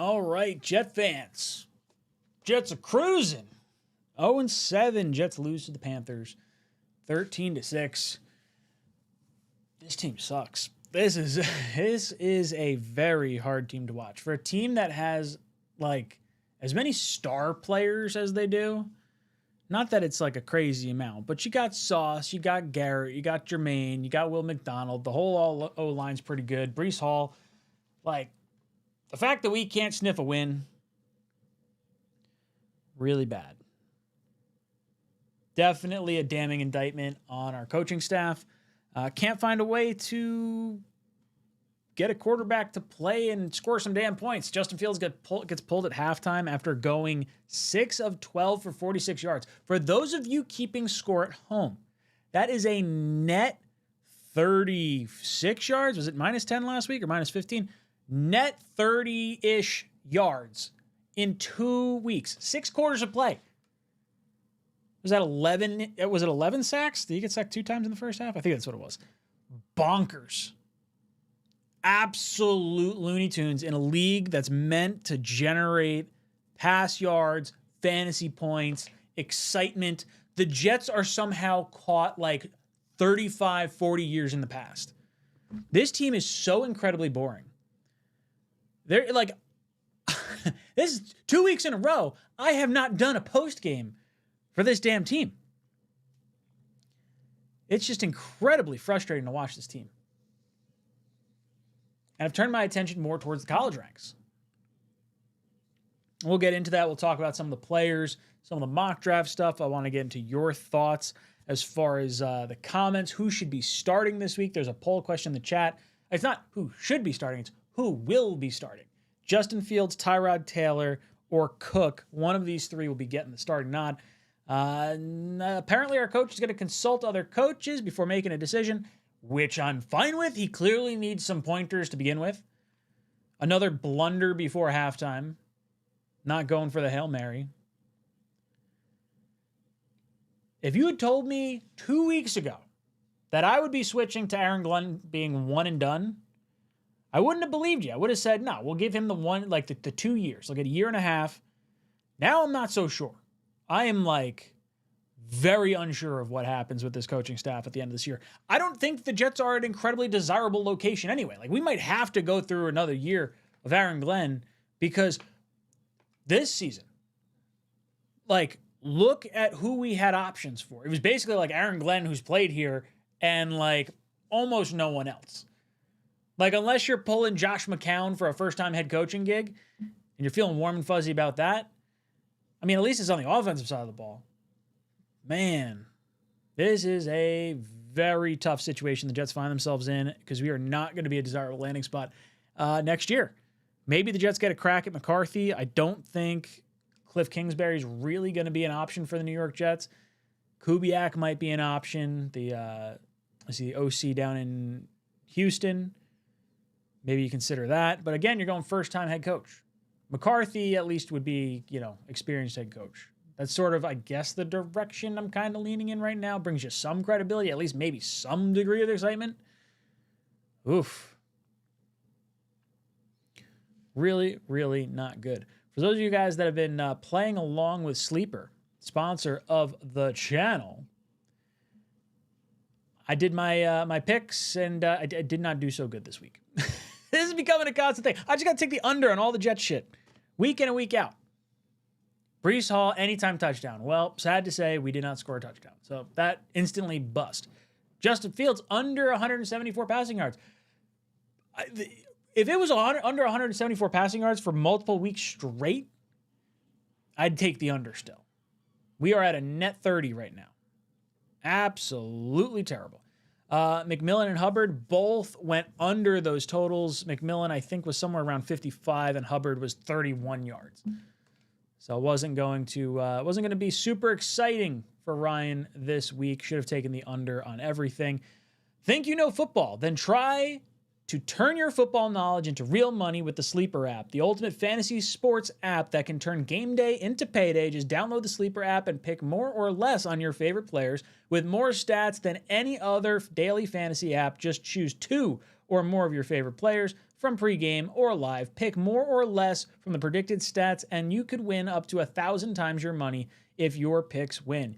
All right, Jet fans. Jets are cruising. 0-7. Jets lose to the Panthers. 13-6. This team sucks. This is a very hard team to watch. For a team that has like as many star players as they do, not that it's like a crazy amount, but you got Sauce, you got Garrett, you got Jermaine, you got Will McDonald. The whole O-line's pretty good. Breece Hall, like the fact that we can't sniff a win, really bad. Definitely a damning indictment on our coaching staff. Can't find a way to get a quarterback to play and score some damn points. Justin Fields gets pulled at halftime after going 6 of 12 for 46 yards. For those of you keeping score at home, that is a net 36 yards. Was it minus 10 last week or minus 15? Net 30-ish yards in 2 weeks. 6 quarters of play. Was that 11? Was it 11 sacks? Did he get sacked 2 times in the first half? I think that's what it was. Bonkers. Absolute Looney Tunes in a league that's meant to generate pass yards, fantasy points, excitement. The Jets are somehow caught like 35, 40 years in the past. This team is so incredibly boring. They're like, this is 2 weeks in a row. I have not done a post game for this damn team. It's just incredibly frustrating to watch this team. And I've turned my attention more towards the college ranks. We'll get into that. We'll talk about some of the players, some of the mock draft stuff. I want to get into your thoughts as far as the comments. Who should be starting this week? There's a poll question in the chat. It's not who should be starting. It's who will be starting. Justin Fields, Tyrod Taylor, or Cook. One of these three will be getting the starting nod. Apparently our coach is going to consult other coaches before making a decision, which I'm fine with. He clearly needs some pointers to begin with. Another blunder before halftime. Not going for the Hail Mary. If you had told me 2 weeks ago that I would be switching to Aaron Glenn being one and done, I wouldn't have believed you. I would have said, no, we'll give him the 2 years, like a year and a half. Now I'm not so sure. I am like very unsure of what happens with this coaching staff at the end of this year. I don't think the Jets are an incredibly desirable location anyway. Like we might have to go through another year of Aaron Glenn because this season, like look at who we had options for. It was basically like Aaron Glenn who's played here and like almost no one else. Like unless you're pulling Josh McCown for a first-time head coaching gig and you're feeling warm and fuzzy about that, I mean, at least it's on the offensive side of the ball. Man, this is a very tough situation the Jets find themselves in because we are not going to be a desirable landing spot next year. Maybe the Jets get a crack at McCarthy. I don't think Cliff Kingsbury is really going to be an option for the New York Jets. Kubiak might be an option. The OC down in Houston. Maybe you consider that. But again, you're going first-time head coach. McCarthy at least would be, experienced head coach. That's sort of, I guess, the direction I'm kind of leaning in right now. Brings you some credibility, at least maybe some degree of excitement. Oof. Really, really not good. For those of you guys that have been playing along with Sleeper, sponsor of the channel, I did my picks, and I did not do so good this week. This is becoming a constant thing. I just got to take the under on all the Jets shit. Week in and week out. Breece Hall, anytime touchdown. Well, sad to say, we did not score a touchdown. So that instantly bust. Justin Fields, under 174 passing yards. If it was under 174 passing yards for multiple weeks straight, I'd take the under still. We are at a net 30 right now. Absolutely terrible. McMillan and Hubbard both went under those totals. McMillan, I think, was somewhere around 55, and Hubbard was 31 yards. So it wasn't going to be super exciting for Ryan this week. Should have taken the under on everything. Think you know football? Then try to turn your football knowledge into real money with the Sleeper app, the ultimate fantasy sports app that can turn game day into payday. Just download the Sleeper app and pick more or less on your favorite players with more stats than any other daily fantasy app. Just choose 2 or more of your favorite players. from pregame or live. Pick more or less from the predicted stats, and you could win up to 1,000 times your money if your picks win.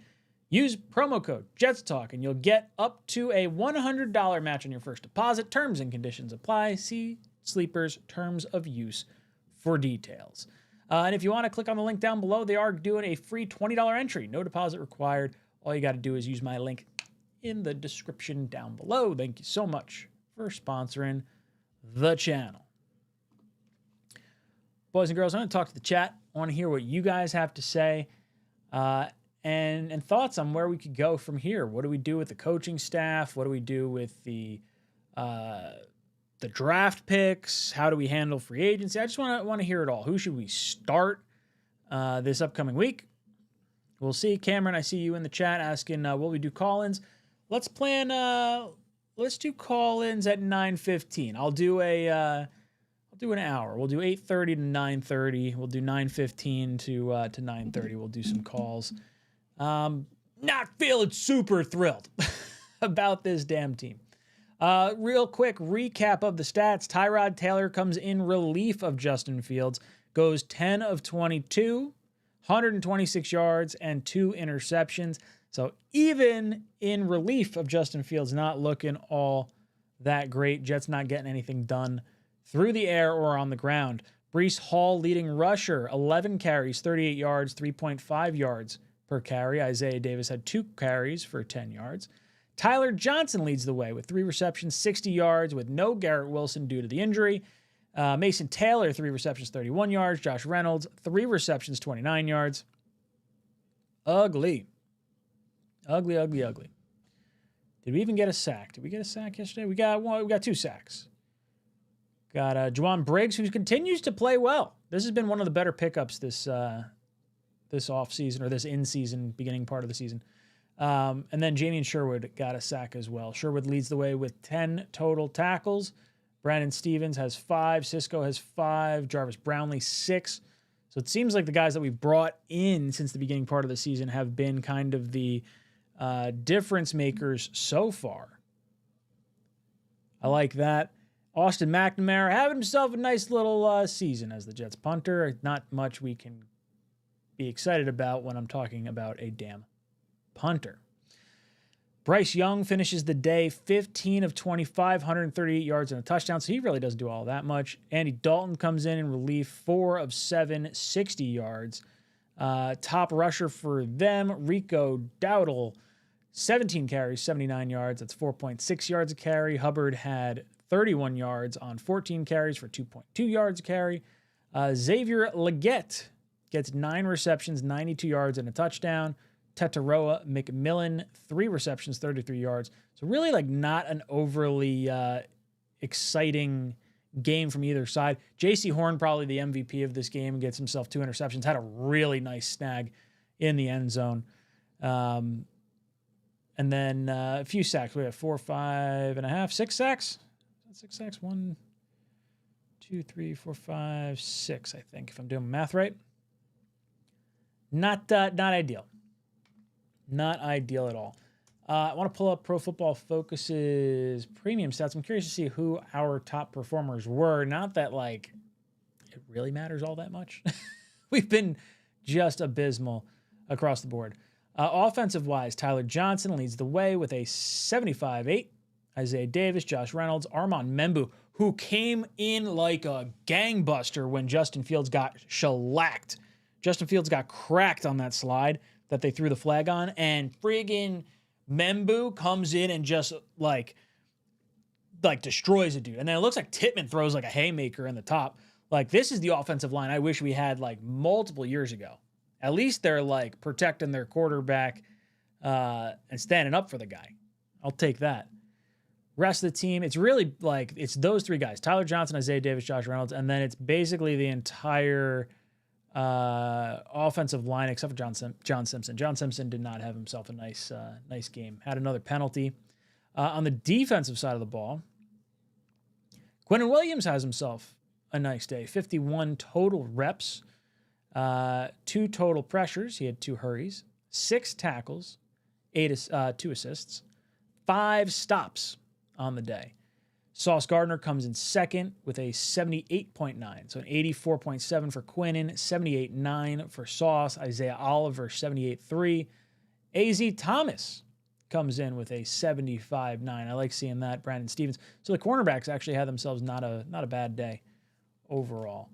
Use promo code JetsTalk, and you'll get up to a $100 match on your first deposit. Terms and conditions apply. See Sleeper's terms of use for details. And if you want to click on the link down below, they are doing a free $20 entry. No deposit required. All you got to do is use my link in the description down below. Thank you so much for sponsoring the channel. Boys and girls, I want to talk to the chat. I want to hear what you guys have to say and thoughts on where we could go from here. What do we do with the coaching staff? What do we do with the draft picks? How do we handle free agency? I just want to hear it all. Who should we start this upcoming week? We'll see. Cameron, I see you in the chat asking, will we do call-ins? Let's plan. Let's do call-ins at 9:15. I'll do an hour. We'll do 8:30 to 9:30. We'll do 9:15 to 9:30. We'll do some calls. Not feeling super thrilled about this damn team. Real quick recap of the stats. Tyrod Taylor comes in relief of Justin Fields, goes 10 of 22, 126 yards and 2 interceptions. So even in relief of Justin Fields, not looking all that great. Jets not getting anything done through the air or on the ground. Breece Hall leading rusher, 11 carries, 38 yards, 3.5 yards per carry. Isaiah Davis had 2 carries for 10 yards. Tyler Johnson leads the way with 3 receptions, 60 yards, with no Garrett Wilson due to the injury. Mason Taylor, 3 receptions, 31 yards. Josh Reynolds, 3 receptions, 29 yards. Ugly. Ugly. Did we even get a sack? Did we get a sack yesterday? We got 2 sacks. Got Juwan Briggs, who continues to play well. This has been one of the better pickups this offseason, or this in-season, beginning part of the season. And then Jamien Sherwood got a sack as well. Sherwood leads the way with 10 total tackles. Brandon Stevens has 5. Cisco has 5. Jarvis Brownlee 6. So it seems like the guys that we've brought in since the beginning part of the season have been kind of the difference makers so far. I like that. Austin McNamara having himself a nice little season as the Jets punter. Not much we can be excited about when I'm talking about a damn punter. Bryce Young finishes the day 15 of 25, 138 yards and a touchdown, so he really doesn't do all that much. Andy Dalton comes in relief, 4 of 7, 60 yards. Top rusher for them, Rico Dowdle, 17 carries, 79 yards. That's 4.6 yards a carry. Hubbard had 31 yards on 14 carries for 2.2 yards a carry. Xavier Legette gets 9 receptions, 92 yards and a touchdown. Tetaroa McMillan, 3 receptions, 33 yards. So really like not an overly exciting game from either side. J.C. Horn, probably the MVP of this game, gets himself 2 interceptions. Had a really nice snag in the end zone. And then a few sacks. We have 4, 5.5, 6 sacks. 6 sacks. 1, 2, 3, 4, 5, 6, I think, if I'm doing my math right. Not ideal. Not ideal at all. I want to pull up Pro Football Focus's premium stats. I'm curious to see who our top performers were. Not that, like, it really matters all that much. We've been just abysmal across the board. Offensive-wise, Tyler Johnson leads the way with a 75-8. Isaiah Davis, Josh Reynolds, Armand Membu, who came in like a gangbuster when Justin Fields got shellacked. Justin Fields got cracked on that slide that they threw the flag on, and friggin' Membu comes in and just like destroys a dude. And then it looks like Tittman throws like a haymaker in the top. Like, this is the offensive line I wish we had like multiple years ago. At least they're like protecting their quarterback and standing up for the guy. I'll take that. Rest of the team, it's really like, it's those 3 guys, Tyler Johnson, Isaiah Davis, Josh Reynolds, and then it's basically the entire offensive line except for John Simpson. John Simpson did not have himself a nice game. Had another penalty. On the defensive side of the ball, Quinnen Williams has himself a nice day. 51 total reps, 2 total pressures. He had 2 hurries, 6 tackles, 2 assists, 5 stops on the day. Sauce Gardner comes in second with a 78.9. So an 84.7 for Quinnen, 78.9 for Sauce. Isaiah Oliver, 78.3. AZ Thomas comes in with a 75.9. I like seeing that. Brandon Stevens. So the cornerbacks actually had themselves not a bad day overall.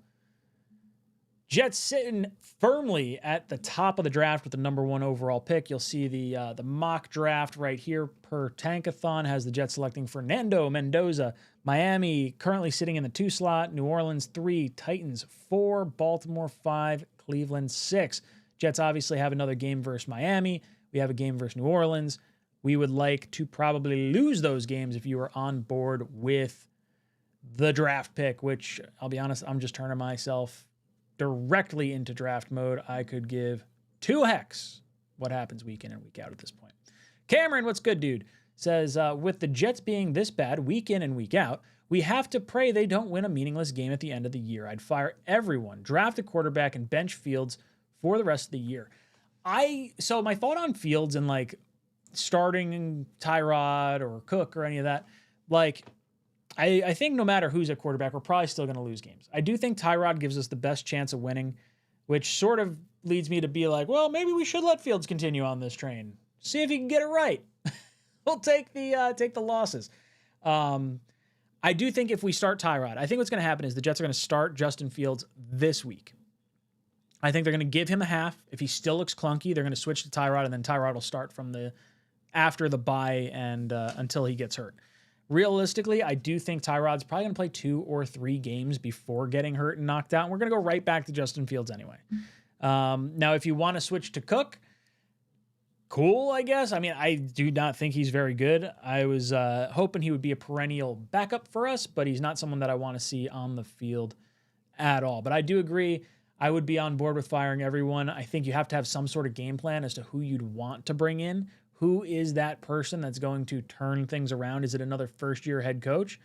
Jets sitting firmly at the top of the draft with the number 1 overall pick. You'll see the mock draft right here per Tankathon has the Jets selecting Fernando Mendoza. Miami currently sitting in the 2 slot. New Orleans 3, Titans 4, Baltimore 5, Cleveland 6. Jets obviously have another game versus Miami. We have a game versus New Orleans. We would like to probably lose those games if you are on board with the draft pick, which I'll be honest, I'm just turning myself directly into draft mode. I could give 2 hecks what happens week in and week out at this point. Cameron, what's good, dude? Says, with the Jets being this bad week in and week out, we have to pray they don't win a meaningless game at the end of the year. I'd fire everyone, draft a quarterback, and bench Fields for the rest of the year. So my thought on Fields and like starting Tyrod or Cook or any of that, like, I think no matter who's at quarterback, we're probably still going to lose games. I do think Tyrod gives us the best chance of winning, which sort of leads me to be like, well, maybe we should let Fields continue on this train. See if he can get it right. We'll take the losses. I do think if we start Tyrod, I think what's going to happen is the Jets are going to start Justin Fields this week. I think they're going to give him a half. If he still looks clunky, they're going to switch to Tyrod, and then Tyrod will start from after the bye and until he gets hurt. Realistically, I do think Tyrod's probably going to play 2 or 3 games before getting hurt and knocked out. And we're going to go right back to Justin Fields anyway. Now, if you want to switch to Cook, cool, I guess. I mean, I do not think he's very good. I was hoping he would be a perennial backup for us, but he's not someone that I want to see on the field at all. But I do agree. I would be on board with firing everyone. I think you have to have some sort of game plan as to who you'd want to bring in. Who is that person that's going to turn things around? Is it another first-year head coach?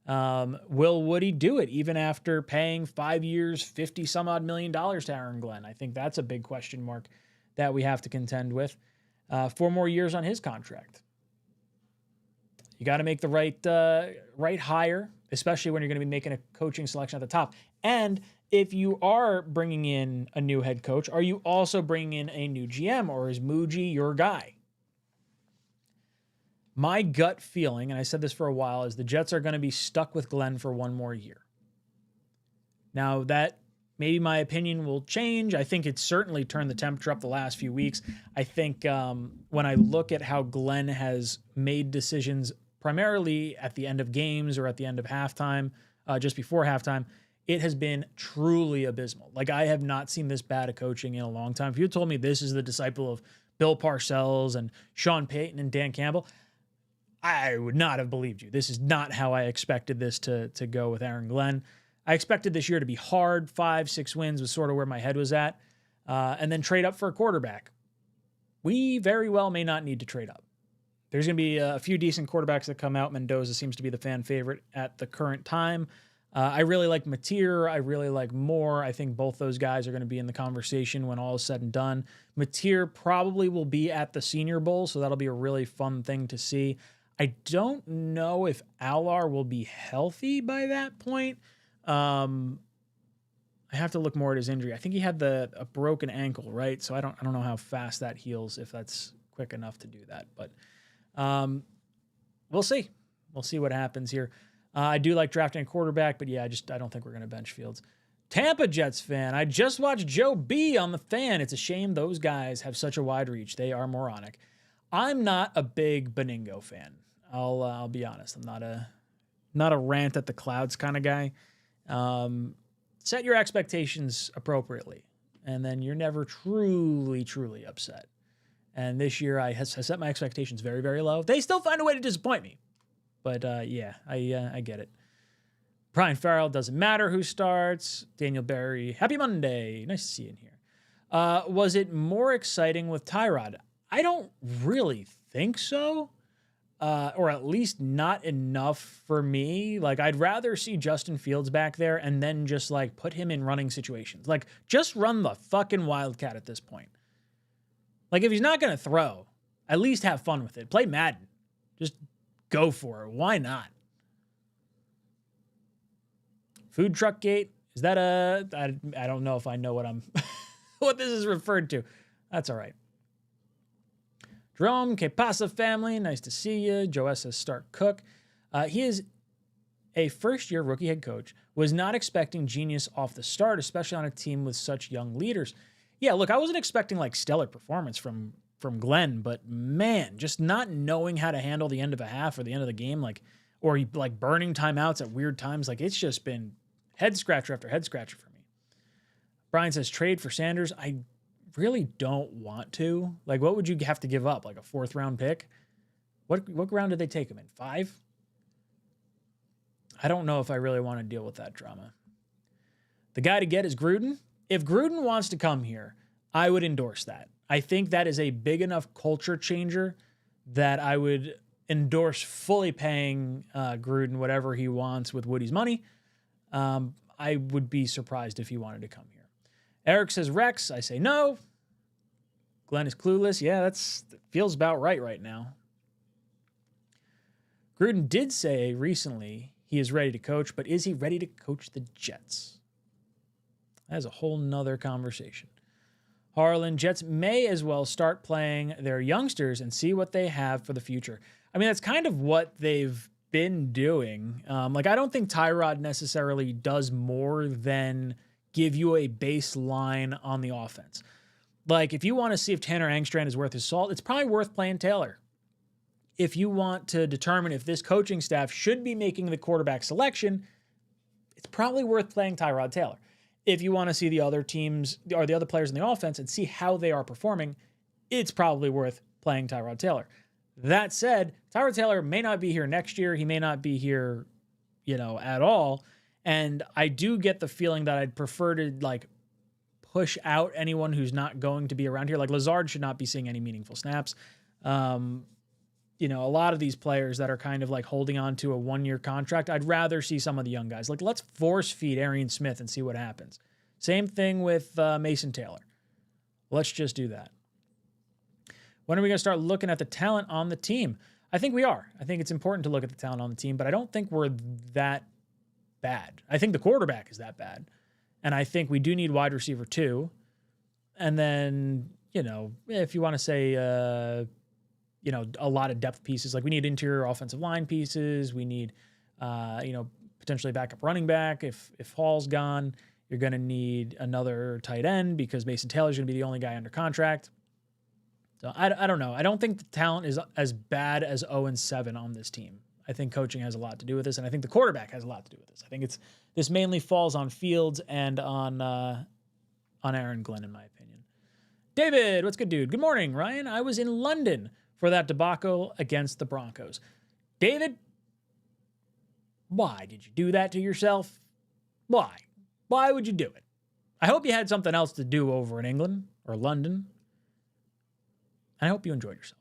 Will Woody do it even after paying 5 years, $50-some-odd million to Aaron Glenn? I think that's a big question mark that we have to contend with. 4 more years on his contract. You got to make the right hire, especially when you're going to be making a coaching selection at the top. And if you are bringing in a new head coach, are you also bringing in a new GM, or is Muji your guy? My gut feeling, and I said this for a while, is the Jets are going to be stuck with Glenn for 1 more year. Now, that maybe my opinion will change. I think it's certainly turned the temperature up the last few weeks. I think when I look at how Glenn has made decisions primarily at the end of games or at the end of halftime, just before halftime, it has been truly abysmal. Like, I have not seen this bad of coaching in a long time. If you had told me this is the disciple of Bill Parcells and Sean Payton and Dan Campbell, I would not have believed you. This is not how I expected this to go with Aaron Glenn. I expected this year to be hard. 5-6 wins was sort of where my head was at. And then trade up for a quarterback. We very well may not need to trade up. There's going to be a few decent quarterbacks that come out. Mendoza seems to be the fan favorite at the current time. I really like Mateer. I really like Moore. I think both those guys are going to be in the conversation when all is said and done. Mateer probably will be at the Senior Bowl, so that'll be a really fun thing to see. I don't know if 𝐂𝐼�R will be healthy by that point. I have to look more at his injury. I think he had a broken ankle, right? So I don't know how fast that heals, if that's quick enough to do that. But we'll see. We'll see what happens here. I do like drafting a quarterback, but yeah, I don't think we're going to bench Fields. Tampa Jets fan. I just watched Joe B on the Fan. It's a shame those guys have such a wide reach. They are moronic. I'm not a big Beningo fan. I'll be honest. I'm not a rant at the clouds kind of guy. Set your expectations appropriately, and then you're never truly upset. And this year I set my expectations very, very low. They still find a way to disappoint me. But yeah, I get it. Brian Farrell, doesn't matter who starts. Daniel Berry, happy Monday. Nice to see you in here. Was it more exciting with Tyrod? I don't really think so. Or at least not enough for me. Like, I'd rather see Justin Fields back there and then just like put him in running situations. Like, just run the fucking Wildcat at this point. Like, if he's not going to throw, at least have fun with it. Play Madden. Just go for it. Why not? Food truck gate. Is that I don't know if I know what I'm, what this is referred to. That's all right. Jerome, que pasa family? Nice to see you. Joe S. says start Cook. He is a first-year rookie head coach. Was not expecting genius off the start, especially on a team with such young leaders. Yeah, look, I wasn't expecting like stellar performance from Glenn, but man, just not knowing how to handle the end of a half or the end of the game, or like burning timeouts at weird times. Like it's just been head scratcher after head scratcher for me. Brian says trade for Sanders. I really don't want to. Like, what would you have to give up? Like a 4th round pick? What round did they take him in? 5? I don't know if I really want to deal with that drama. The guy to get is Gruden. If Gruden wants to come here, I would endorse that. I think that is a big enough culture changer that I would endorse fully paying Gruden whatever he wants with Woody's money. I would be surprised if he wanted to come here. Eric says Rex. I say no. Glenn is clueless. Yeah, that feels about right now. Gruden did say recently he is ready to coach, but is he ready to coach the Jets? That is a whole nother conversation. Harlan, Jets may as well start playing their youngsters and see what they have for the future. I mean, that's kind of what they've been doing. I don't think Tyrod necessarily does more than give you a baseline on the offense. Like, if you want to see if Tanner Angstrand is worth his salt, it's probably worth playing Taylor. If you want to determine if this coaching staff should be making the quarterback selection, it's probably worth playing Tyrod Taylor. If you want to see the other teams or the other players in the offense and see how they are performing, it's probably worth playing Tyrod Taylor. That said, Tyrod Taylor may not be here next year. He may not be here, at all. And I do get the feeling that I'd prefer to push out anyone who's not going to be around here. Like Lazard should not be seeing any meaningful snaps. A lot of these players that are kind of holding on to a 1-year contract, I'd rather see some of the young guys. Let's force feed Arian Smith and see what happens. Same thing with Mason Taylor. Let's just do that. When are we going to start looking at the talent on the team? I think we are. I think it's important to look at the talent on the team, but I don't think we're that bad. I think the quarterback is that bad. And I think we do need wide receiver too. And then, if you want to say, a lot of depth pieces, we need interior offensive line pieces. We need, potentially backup running back. If Hall's gone, you're going to need another tight end because Mason Taylor's going to be the only guy under contract. So I don't know. I don't think the talent is as bad as 0-7 on this team. I think coaching has a lot to do with this, and I think the quarterback has a lot to do with this. I think this mainly falls on Fields and on Aaron Glenn, in my opinion. David, what's good, dude? Good morning, Ryan. I was in London for that debacle against the Broncos. David, why did you do that to yourself? Why? Why would you do it? I hope you had something else to do over in England or London. And I hope you enjoyed yourself.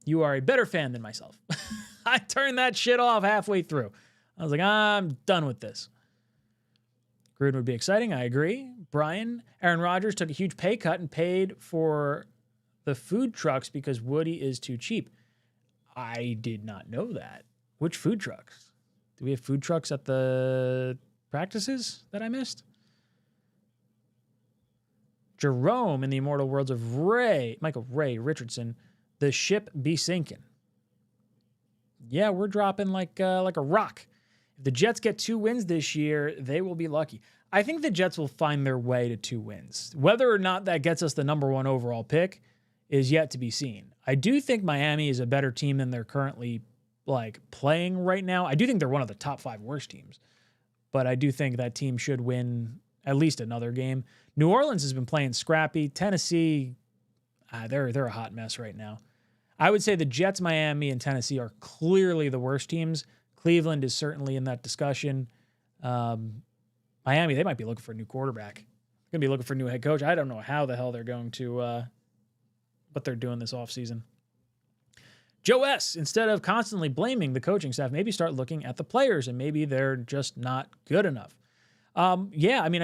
You are a better fan than myself. I turned that shit off halfway through. I was like, I'm done with this. Gruden would be exciting. I agree. Brian, Aaron Rodgers took a huge pay cut and paid for the food trucks because Woody is too cheap. I did not know that. Which food trucks? Do we have food trucks at the practices that I missed? Jerome in the immortal worlds of Michael Ray Richardson, the ship be sinking. Yeah, we're dropping like a rock. If the Jets get 2 wins this year, they will be lucky. I think the Jets will find their way to 2 wins. Whether or not that gets us the number 1 overall pick is yet to be seen. I do think Miami is a better team than they're currently playing right now. I do think they're one of the top 5 worst teams, but I do think that team should win at least another game. New Orleans has been playing scrappy. Tennessee, they're a hot mess right now. I would say the Jets, Miami, and Tennessee are clearly the worst teams. Cleveland is certainly in that discussion. Miami, they might be looking for a new quarterback. They're going to be looking for a new head coach. I don't know how the hell they're going to, what they're doing this offseason. Joe S., instead of constantly blaming the coaching staff, maybe start looking at the players, and maybe they're just not good enough. I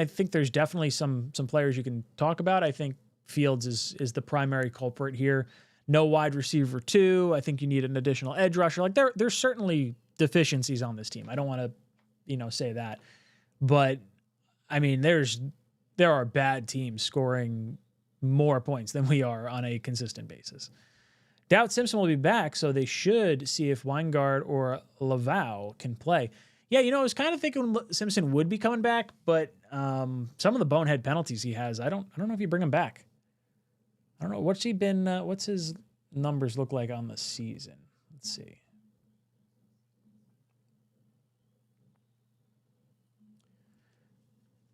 think there's definitely some players you can talk about. I think Fields is the primary culprit here. No wide receiver 2. I think you need an additional edge rusher. There's certainly deficiencies on this team. I don't want to, say that. But I mean, there are bad teams scoring more points than we are on a consistent basis. Doubt Simpson will be back, so they should see if Weingart or Laval can play. Yeah, I was kind of thinking Simpson would be coming back, but some of the bonehead penalties he has, I don't know if you bring him back. I don't know what's he been. What's his numbers look like on the season? Let's see.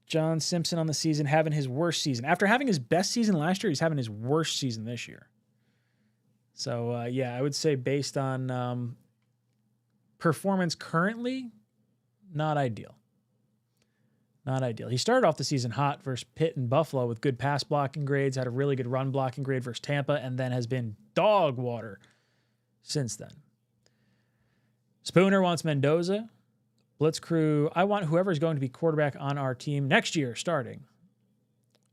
John Simpson on the season having his worst season. After having his best season last year, he's having his worst season this year. So, yeah, I would say based on performance currently, not ideal. Not ideal. He started off the season hot versus Pitt and Buffalo with good pass blocking grades, had a really good run blocking grade versus Tampa, and then has been dog water since then. Spooner wants Mendoza. Blitz Crew, I want whoever's going to be quarterback on our team next year starting.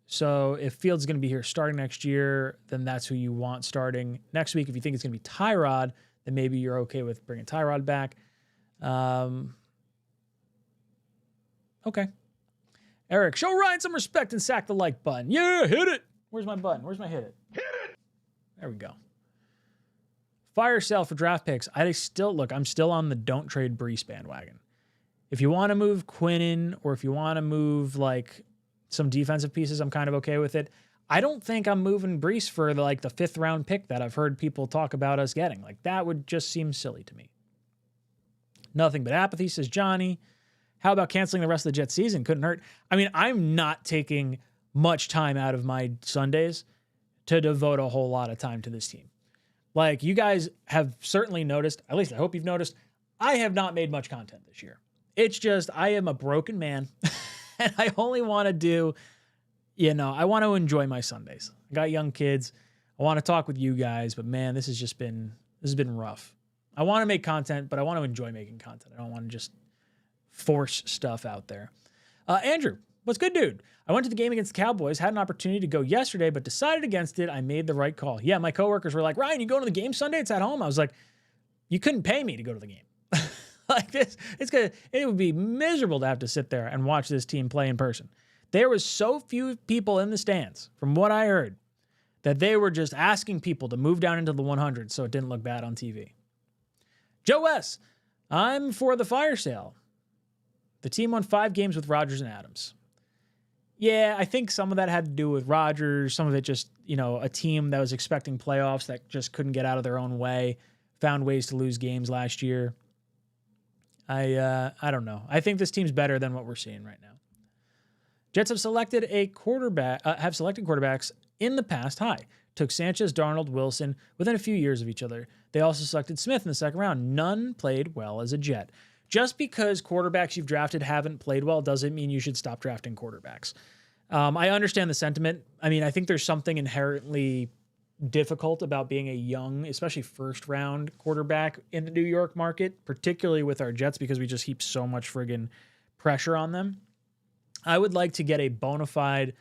So if Fields is going to be here starting next year, then that's who you want starting next week. If you think it's going to be Tyrod, then maybe you're okay with bringing Tyrod back. Okay. Eric, show Ryan some respect and sack the like button. Yeah, hit it. Where's my button? Where's my hit it? Hit it. There we go. Fire sale for draft picks. I'm still on the don't trade Breece bandwagon. If you want to move Quinnen or if you want to move like some defensive pieces, I'm kind of okay with it. I don't think I'm moving Breece for the 5th round pick that I've heard people talk about us getting. Like that would just seem silly to me. Nothing but apathy, says Johnny. How about canceling the rest of the Jets season? Couldn't hurt. I mean, I'm not taking much time out of my Sundays to devote a whole lot of time to this team. Like you guys have certainly noticed, at least I hope you've noticed, I have not made much content this year. It's just, I am a broken man and I only want to do, I want to enjoy my Sundays. I got young kids. I want to talk with you guys, but man, this has been rough. I want to make content, but I want to enjoy making content. I don't want to just force stuff out there. Andrew, what's good, dude? I went to the game against the Cowboys, had an opportunity to go yesterday, but decided against it. I made the right call. Yeah, my coworkers were like, Ryan, you going to the game Sunday? It's at home. I was like, you couldn't pay me to go to the game. Like this, it would be miserable to have to sit there and watch this team play in person. There was so few people in the stands, from what I heard, that they were just asking people to move down into the 100 so it didn't look bad on TV. Joe S., I'm for the fire sale. The team won 5 games with Rodgers and Adams. Yeah, I think some of that had to do with Rodgers. Some of it just, a team that was expecting playoffs that just couldn't get out of their own way, found ways to lose games last year. I don't know. I think this team's better than what we're seeing right now. Jets have selected quarterbacks in the past high. Took Sanchez, Darnold, Wilson within a few years of each other. They also selected Smith in the second round. None played well as a Jet. Just because quarterbacks you've drafted haven't played well doesn't mean you should stop drafting quarterbacks. I understand the sentiment. I mean, I think there's something inherently difficult about being a young, especially first round quarterback in the New York market, particularly with our Jets because we just heap so much friggin' pressure on them. I would like to get a bona fide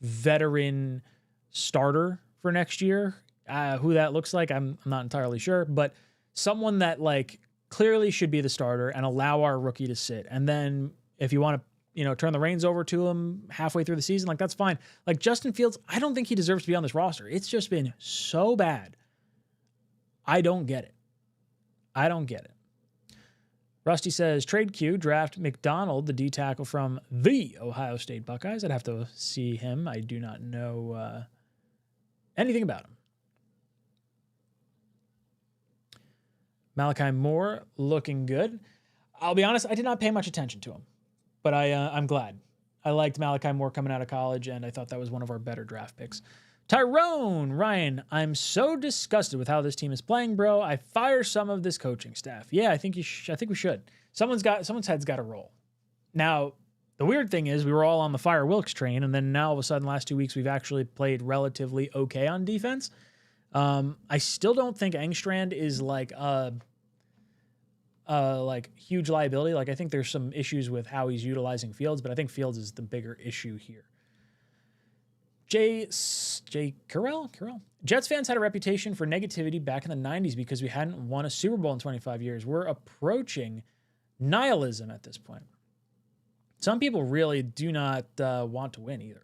veteran starter for next year. Who that looks like, I'm not entirely sure, but someone that clearly should be the starter and allow our rookie to sit. And then if you want to, turn the reins over to him halfway through the season, that's fine. Like Justin Fields, I don't think he deserves to be on this roster. It's just been so bad. I don't get it. Rusty says, trade Q, draft McDonald, the D tackle from the Ohio State Buckeyes. I'd have to see him. I do not know anything about him. Malachi Moore looking good. I'll be honest, I did not pay much attention to him, but I'm glad. I liked Malachi Moore coming out of college, and I thought that was one of our better draft picks. Tyrone, Ryan, I'm so disgusted with how this team is playing, bro. I fire some of this coaching staff. Yeah, I think we should. Someone's head's got to roll. Now, the weird thing is we were all on the fire Wilkes train, and then now all of a sudden, last 2 weeks, we've actually played relatively okay on defense. I still don't think Engstrand is huge liability. I think there's some issues with how he's utilizing Fields, but I think Fields is the bigger issue here. 𝐀𝐟𝐟𝐢𝐥𝐢𝐚. Jets fans had a reputation for negativity back in the 90s because we hadn't won a Super Bowl in 25 years. We're approaching nihilism at this point. Some people really do not want to win either.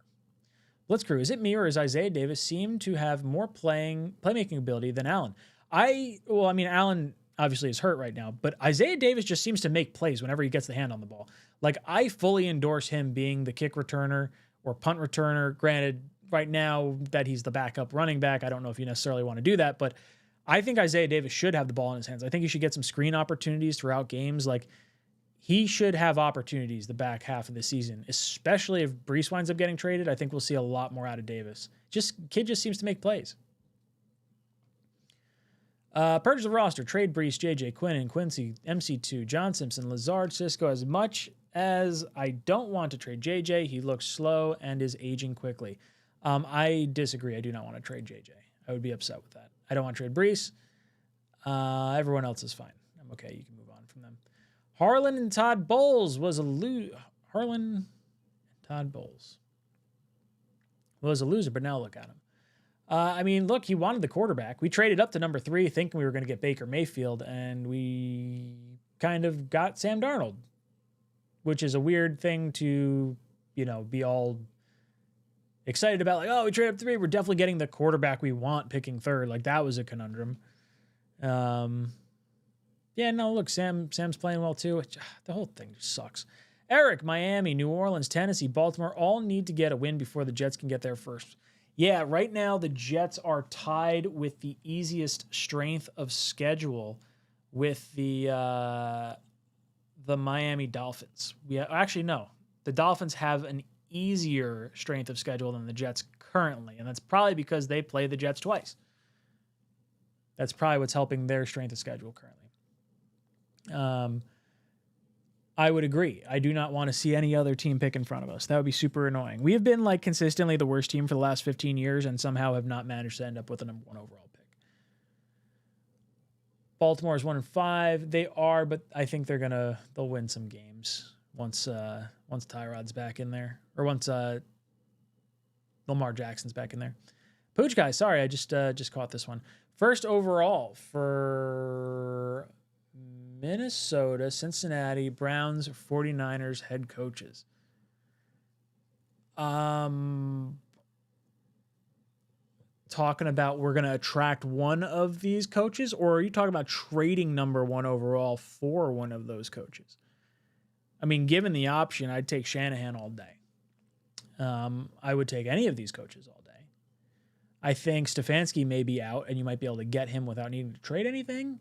Blitz Crew, is it me or is Isaiah Davis seem to have more playmaking ability than Allen? Allen obviously is hurt right now, but Isaiah Davis just seems to make plays whenever he gets the hand on the ball. Like, I fully endorse him being the kick returner or punt returner. Granted, right now that he's the backup running back, I don't know if you necessarily want to do that, but I think Isaiah Davis should have the ball in his hands. I think he should get some screen opportunities throughout games. Like, he should have opportunities the back half of the season, especially if Brees winds up getting traded. I think we'll see a lot more out of Davis. Kid just seems to make plays. Purchase the roster, trade Brees, JJ, Quinn, and Quincy, MC2, John Simpson, Lazard, Cisco. As much as I don't want to trade JJ, he looks slow and is aging quickly. I disagree. I do not want to trade JJ. I would be upset with that. I don't want to trade Brees. Everyone else is fine. I'm okay. You can move on from them. Harlan and Todd Bowles was a loser. Harlan and Todd Bowles was a loser, but now look at him. Look, he wanted the quarterback. We traded up to number 3 thinking we were going to get Baker Mayfield, and we kind of got Sam Darnold, which is a weird thing to, be all excited about. Like, oh, we traded up 3. We're definitely getting the quarterback we want, picking 3rd. Like, that was a conundrum. Yeah, no, look, Sam's playing well too. The whole thing just sucks. Eric, Miami, New Orleans, Tennessee, Baltimore all need to get a win before the Jets can get there first. Yeah, right now the Jets are tied with the easiest strength of schedule with the Miami Dolphins. No. The Dolphins have an easier strength of schedule than the Jets currently, and that's probably because they play the Jets twice. That's probably what's helping their strength of schedule currently. I would agree. I do not want to see any other team pick in front of us. That would be super annoying. We have been consistently the worst team for the last 15 years and somehow have not managed to end up with a number 1 overall pick. Baltimore is 1-5. They are, but I think they'll win some games once Tyrod's back in there, or once Lamar Jackson's back in there. Pooch guy, sorry, I just caught this one. First overall for Minnesota, Cincinnati, Browns, 49ers head coaches. Talking about we're going to attract one of these coaches, or are you talking about trading number 1 overall for one of those coaches? Given the option, I'd take Shanahan all day. I would take any of these coaches all day. I think Stefanski may be out, and you might be able to get him without needing to trade anything.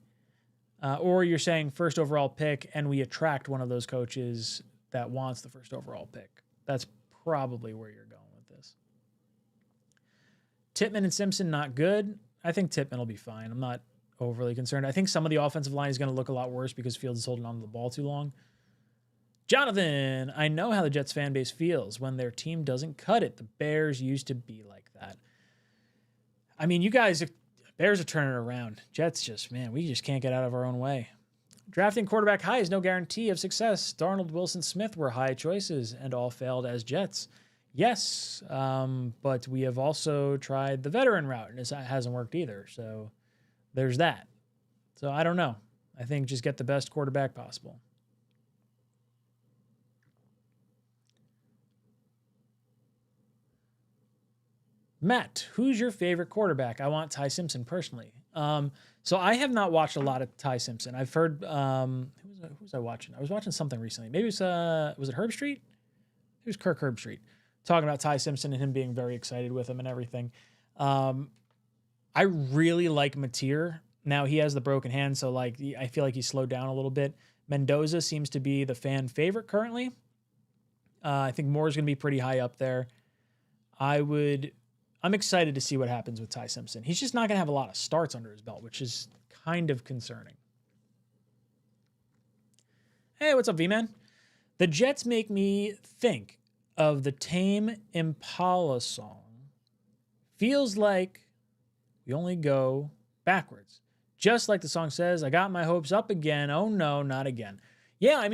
Or you're saying first overall pick, and we attract one of those coaches that wants the first overall pick. That's probably where you're going with this. Tippmann and Simpson, not good. I think Tippmann will be fine. I'm not overly concerned. I think some of the offensive line is going to look a lot worse because Fields is holding on to the ball too long. Jonathan, I know how the Jets fan base feels when their team doesn't cut it. The Bears used to be like that. You guys, if Bears are turning around. Jets we just can't get out of our own way. Drafting quarterback high is no guarantee of success. Darnold, Wilson, Smith were high choices and all failed as Jets. Yes, but we have also tried the veteran route, and it hasn't worked either. So there's that. So I don't know. I think just get the best quarterback possible. Matt, who's your favorite quarterback? I want Ty Simpson personally. So I have not watched a lot of Ty Simpson. I've heard, who was I watching? I was watching something recently. Maybe it was it Herb Street? It was Kirk Herbstreit talking about Ty Simpson and him being very excited with him and everything. I really like Mateer. Now he has the broken hand, so I feel like he's slowed down a little bit. Mendoza seems to be the fan favorite currently. I think Moore's going to be pretty high up there. I'm excited to see what happens with Ty Simpson. He's just not going to have a lot of starts under his belt, which is kind of concerning. Hey, what's up, V-Man? The Jets make me think of the Tame Impala song. Feels like we only go backwards. Just like the song says, I got my hopes up again. Oh no, not again. Yeah,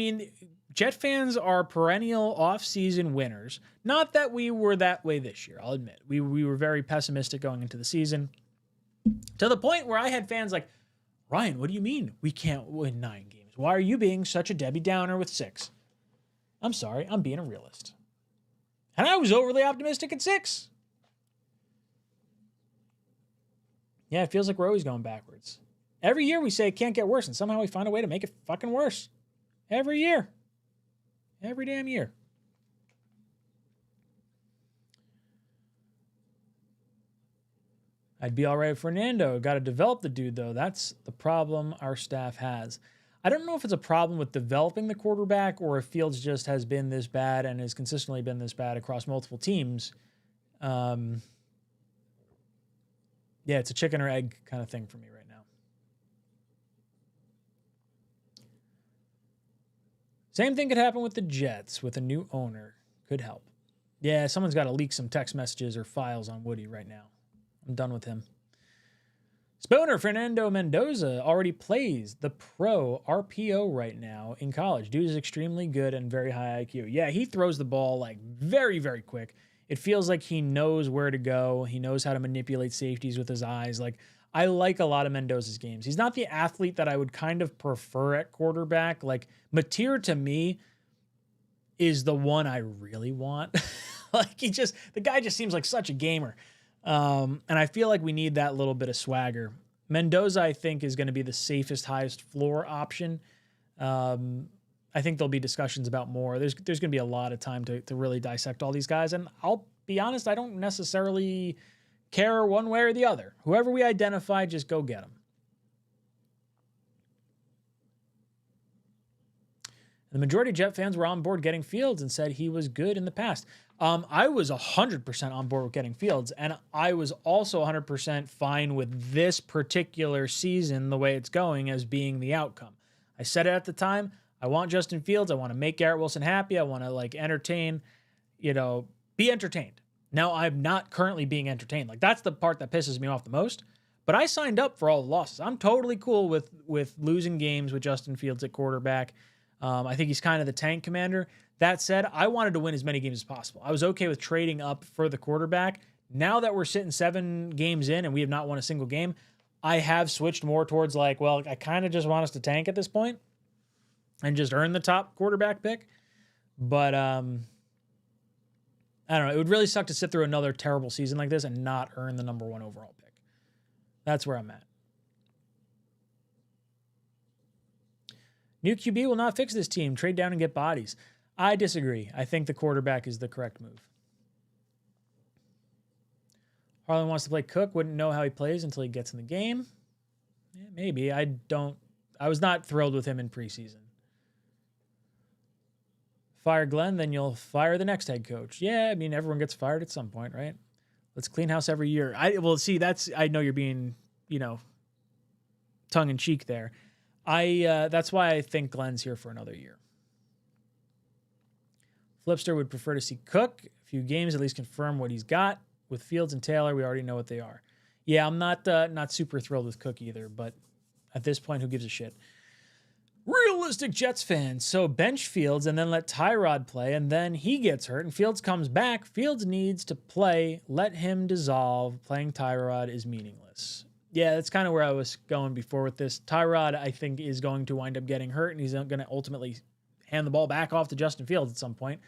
Jet fans are perennial off-season winners. Not that we were that way this year, I'll admit. We were very pessimistic going into the season. To the point where I had fans like, Ryan, what do you mean we can't win 9 games? Why are you being such a Debbie Downer with 6? I'm sorry. I'm being a realist. And I was overly optimistic at 6. Yeah, it feels like we're always going backwards. Every year we say it can't get worse, and somehow we find a way to make it fucking worse. Every year. Every damn year. I'd be all right with Fernando. Got to develop the dude, though. That's the problem our staff has. I don't know if it's a problem with developing the quarterback or if Fields just has been this bad and has consistently been this bad across multiple teams. Yeah, it's a chicken or egg kind of thing for me right now. Same thing could happen with the Jets with a new owner. Could help. Yeah, someone's got to leak some text messages or files on Woody right now. I'm done with him. Spooner Fernando Mendoza already plays the pro RPO right now in college. Dude is extremely good and very high IQ. Yeah, he throws the ball like very, very quick. It feels like he knows where to go. He knows how to manipulate safeties with his eyes. Like, I like a lot of Mendoza's games. He's not the athlete that I would kind of prefer at quarterback. Like, Mateer to me is the one I really want. Like, the guy just seems like such a gamer. And I feel like we need that little bit of swagger. Mendoza, I think, is going to be the safest, highest floor option. I think there'll be discussions about more. There's going to be a lot of time to really dissect all these guys. And I'll be honest, I don't necessarily care one way or the other. Whoever we identify, just go get them. The majority of Jet fans were on board getting Fields and said he was good in the past. I was 100% on board with getting Fields, and I was also 100% fine with this particular season, the way it's going, as being the outcome. I said it at the time. I want Justin Fields. I want to make Garrett Wilson happy. I want to entertain, be entertained. Now, I'm not currently being entertained. Like, that's the part that pisses me off the most. But I signed up for all the losses. I'm totally cool with losing games with Justin Fields at quarterback. I think he's kind of the tank commander. That said, I wanted to win as many games as possible. I was okay with trading up for the quarterback. Now that we're sitting 7 games in and we have not won a single game, I have switched more towards I kind of just want us to tank at this point and just earn the top quarterback pick. But I don't know. It would really suck to sit through another terrible season like this and not earn the number 1 overall pick. That's where I'm at. New QB will not fix this team. Trade down and get bodies. I disagree. I think the quarterback is the correct move. Harlan wants to play Cook. Wouldn't know how he plays until he gets in the game. Yeah, maybe. I was not thrilled with him in preseason. Fire Glenn, then you'll fire the next head coach. Yeah, I mean, everyone gets fired at some point, right? Let's clean house every year. I know you're being, tongue in cheek there. That's why I think Glenn's here for another year. Flipster would prefer to see Cook. A few games at least confirm what he's got. With Fields and Taylor, we already know what they are. Yeah, I'm not super thrilled with Cook either, but at this point, who gives a shit? Realistic Jets fans. So bench Fields and then let Tyrod play, and then he gets hurt and Fields comes back. Fields needs to play. Let him dissolve. Playing Tyrod is meaningless. Yeah, that's kind of where I was going before with this. Tyrod, I think, is going to wind up getting hurt, and he's going to ultimately hand the ball back off to Justin Fields at some point.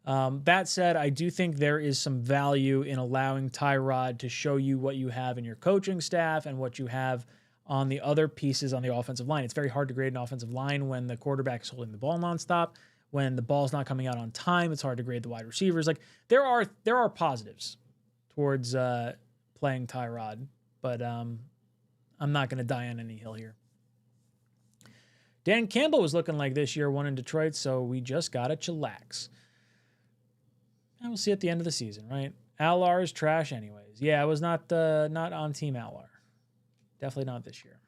That said, I do think there is some value in allowing Tyrod to show you what you have in your coaching staff and what you have on the other pieces on the offensive line. It's very hard to grade an offensive line when the quarterback is holding the ball nonstop. When the ball's not coming out on time, it's hard to grade the wide receivers. Like, there are positives towards playing Tyrod, but I'm not going to die on any hill here. Dan Campbell was looking like this year one in Detroit, so we just got to chillax. And we'll see at the end of the season, right? 𝐿R is trash anyways. Yeah, I was not on Team 𝐿R. Definitely not this year.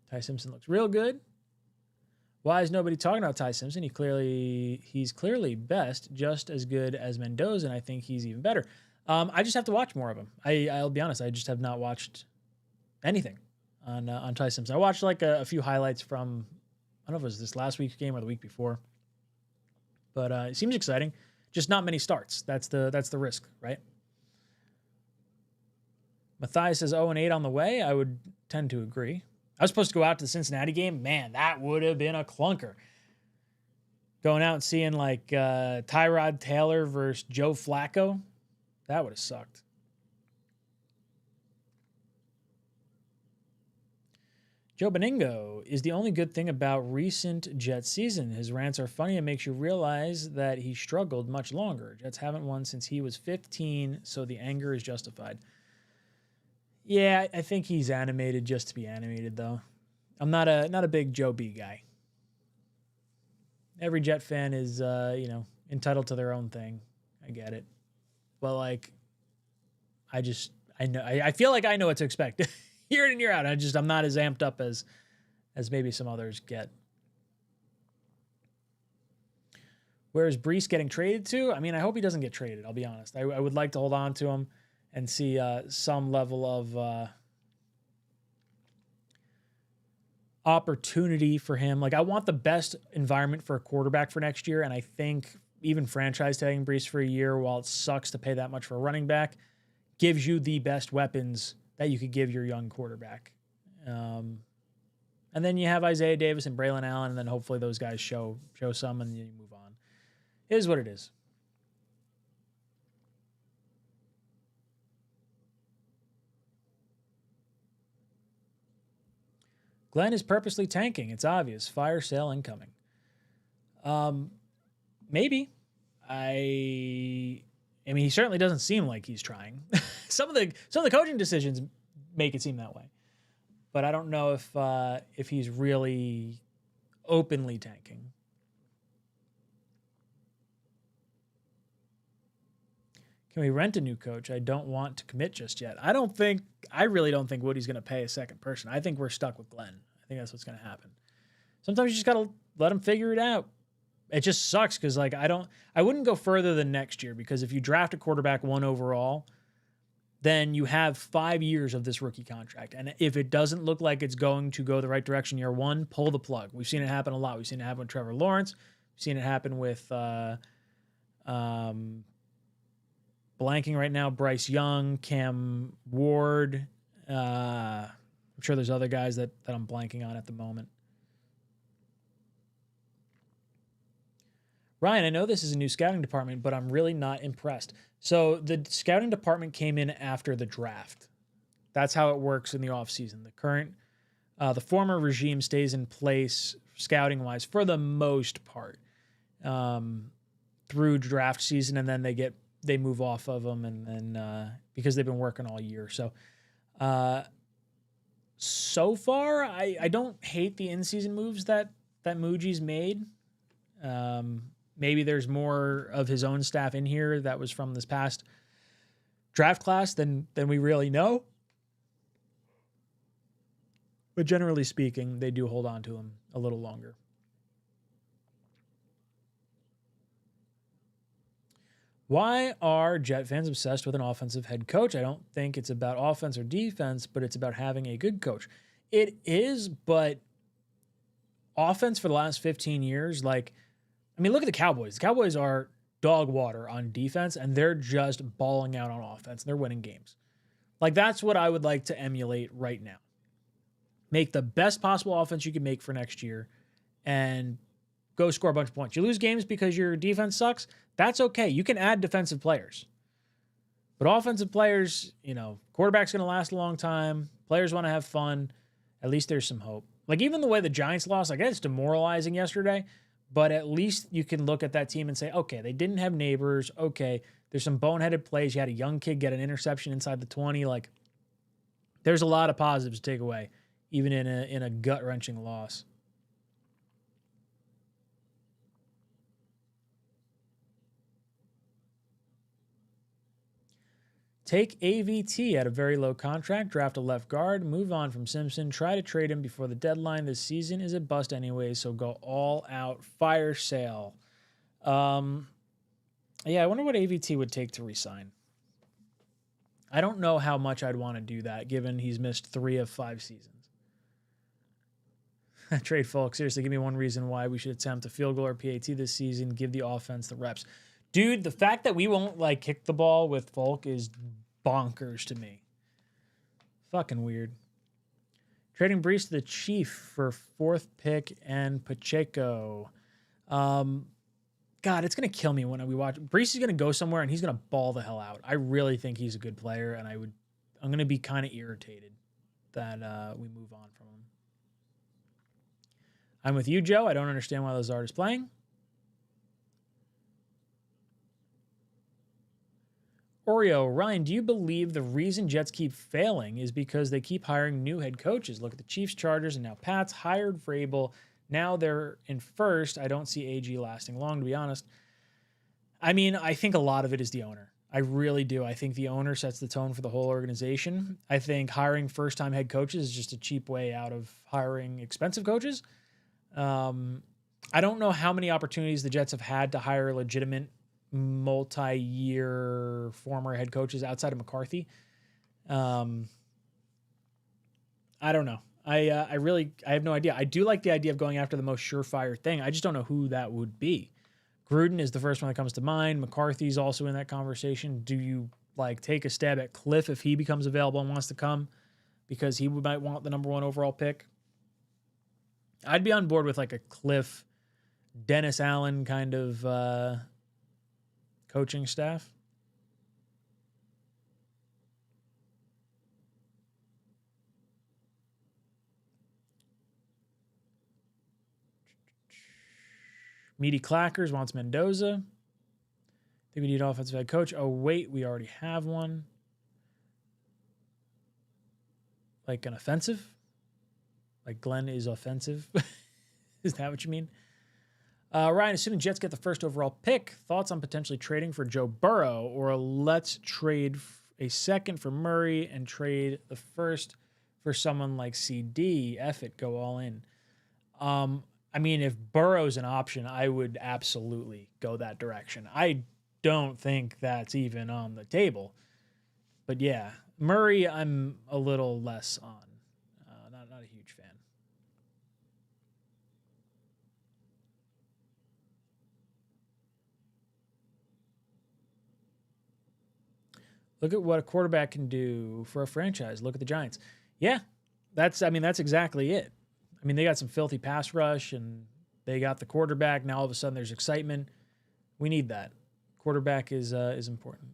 Ty Simpson looks real good. Why is nobody talking about Ty Simpson? He's clearly best, just as good as Mendoza, and I think he's even better. I just have to watch more of him. I'll be honest, I just have not watched anything on Ty Simpson. I watched a few highlights from, I don't know if it was this last week's game or the week before, but it seems exciting. Just not many starts. That's the risk, right? Matthias says 0-8 on the way. I would tend to agree. I was supposed to go out to the Cincinnati game. Man, that would have been a clunker. Going out and seeing like Tyrod Taylor versus Joe Flacco. That would have sucked. Joe Beningo is the only good thing about recent Jets season. His rants are funny and makes you realize that he struggled much longer. Jets haven't won since he was 15, so the anger is justified. Yeah, I think he's animated just to be animated, though. I'm not a big Joe B guy. Every Jet fan is, entitled to their own thing. I get it, but like, I know. I feel like I know what to expect. Year in and year out. I'm not as amped up as maybe some others get. Where is Breece getting traded to? I mean, I hope he doesn't get traded, I'll be honest. I would like to hold on to him and see some level of opportunity for him. Like, I want the best environment for a quarterback for next year, and I think even franchise tagging Breece for a year, while it sucks to pay that much for a running back, gives you the best weapons that you could give your young quarterback. And then you have Isaiah Davis and Braylon Allen, and then hopefully those guys show some, and you move on. It is what it is. Glenn is purposely tanking. It's obvious. Fire sale incoming. Maybe. I mean, he certainly doesn't seem like he's trying. Some of the coaching decisions make it seem that way, but I don't know if he's really openly tanking. Can we rent a new coach? I don't want to commit just yet. I really don't think Woody's going to pay a second person. I think we're stuck with Glenn. I think that's what's going to happen. Sometimes you just got to let him figure it out. It just sucks because like I wouldn't go further than next year, because if you draft a quarterback 1 overall, then you have 5 years of this rookie contract. And if it doesn't look like it's going to go the right direction year 1, pull the plug. We've seen it happen a lot. We've seen it happen with Trevor Lawrence. We've seen it happen with blanking right now, Bryce Young, Cam Ward. I'm sure there's other guys that I'm blanking on at the moment. Ryan, I know this is a new scouting department, but I'm really not impressed. So the scouting department came in after the draft. That's how it works in the offseason. The former regime stays in place scouting-wise for the most part through draft season, and then they move off of them, and then because they've been working all year. So far, I don't hate the in-season moves that Muji's made. Maybe there's more of his own staff in here that was from this past draft class than we really know. But generally speaking, they do hold on to him a little longer. Why are Jet fans obsessed with an offensive head coach? I don't think it's about offense or defense, but it's about having a good coach. It is, but offense for the last 15 years, like, I mean, look at the Cowboys. The Cowboys are dog water on defense, and they're just balling out on offense. They're winning games. Like, that's what I would like to emulate right now. Make the best possible offense you can make for next year and go score a bunch of points. You lose games because your defense sucks. That's okay. You can add defensive players. But offensive players, quarterback's going to last a long time. Players want to have fun. At least there's some hope. Like, even the way the Giants lost, I guess it's demoralizing yesterday, but at least you can look at that team and say, okay, they didn't have Neighbors. Okay, there's some boneheaded plays. You had a young kid get an interception inside the 20. Like, there's a lot of positives to take away, even in a gut-wrenching loss. Take AVT at a very low contract, draft a left guard, move on from Simpson, try to trade him before the deadline. This season is a bust anyway, so go all out, fire sale. Yeah, I wonder what AVT would take to resign. I don't know how much I'd want to do that, given he's missed 3 of 5 seasons. Trade Folk, seriously, give me one reason why we should attempt a field goal or PAT this season. Give the offense the reps. Dude, the fact that we won't kick the ball with Folk is bonkers to me. Fucking weird. Trading Brees to the Chief for 4th pick and Pacheco. God, it's going to kill me when we watch. Brees is going to go somewhere and he's going to ball the hell out. I really think he's a good player, and I'm going to be kind of irritated that we move on from him. I'm with you, Joe. I don't understand why Lazard is playing. Oreo, Ryan, do you believe the reason Jets keep failing is because they keep hiring new head coaches? Look at the Chiefs, Chargers, and now Pats hired Vrabel. Now they're in first. I don't see AG lasting long, to be honest. I mean, I think a lot of it is the owner. I really do. I think the owner sets the tone for the whole organization. I think hiring first-time head coaches is just a cheap way out of hiring expensive coaches. I don't know how many opportunities the Jets have had to hire legitimate multi-year former head coaches outside of McCarthy. I don't know. I have no idea. I do like the idea of going after the most surefire thing. I just don't know who that would be. Gruden is the first one that comes to mind. McCarthy's also in that conversation. Do you take a stab at Cliff if he becomes available and wants to come because he might want the number 1 overall pick? I'd be on board with a Cliff, Dennis Allen kind of coaching staff. Meaty Clackers wants Mendoza. I think we need an offensive head coach. Oh, wait, we already have one. Like an offensive? Like Glenn is offensive? Is that what you mean? Ryan, assuming Jets get the first overall pick, thoughts on potentially trading for Joe Burrow, or let's trade a second for Murray and trade the first for someone like CD? F it, go all in. I mean, if Burrow's an option, I would absolutely go that direction. I don't think that's even on the table. But yeah, Murray, I'm a little less on. Not a huge fan. Look at what a quarterback can do for a franchise. Look at the Giants. Yeah, that's exactly it. I mean, they got some filthy pass rush, and they got the quarterback. Now all of a sudden there's excitement. We need that. Quarterback is important.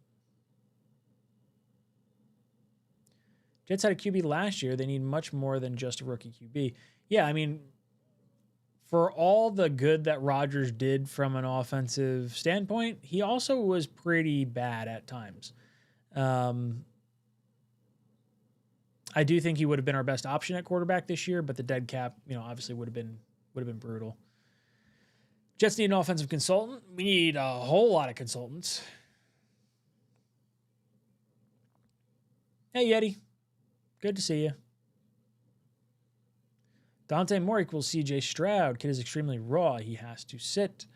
Jets had a QB last year. They need much more than just a rookie QB. Yeah, I mean, for all the good that Rodgers did from an offensive standpoint, he also was pretty bad at times. I do think he would have been our best option at quarterback this year, but the dead cap, obviously would have been brutal. Jets need an offensive consultant. We need a whole lot of consultants. Hey, Yeti. Good to see you. Dante Moore equals CJ Stroud. Kid is extremely raw. He has to sit.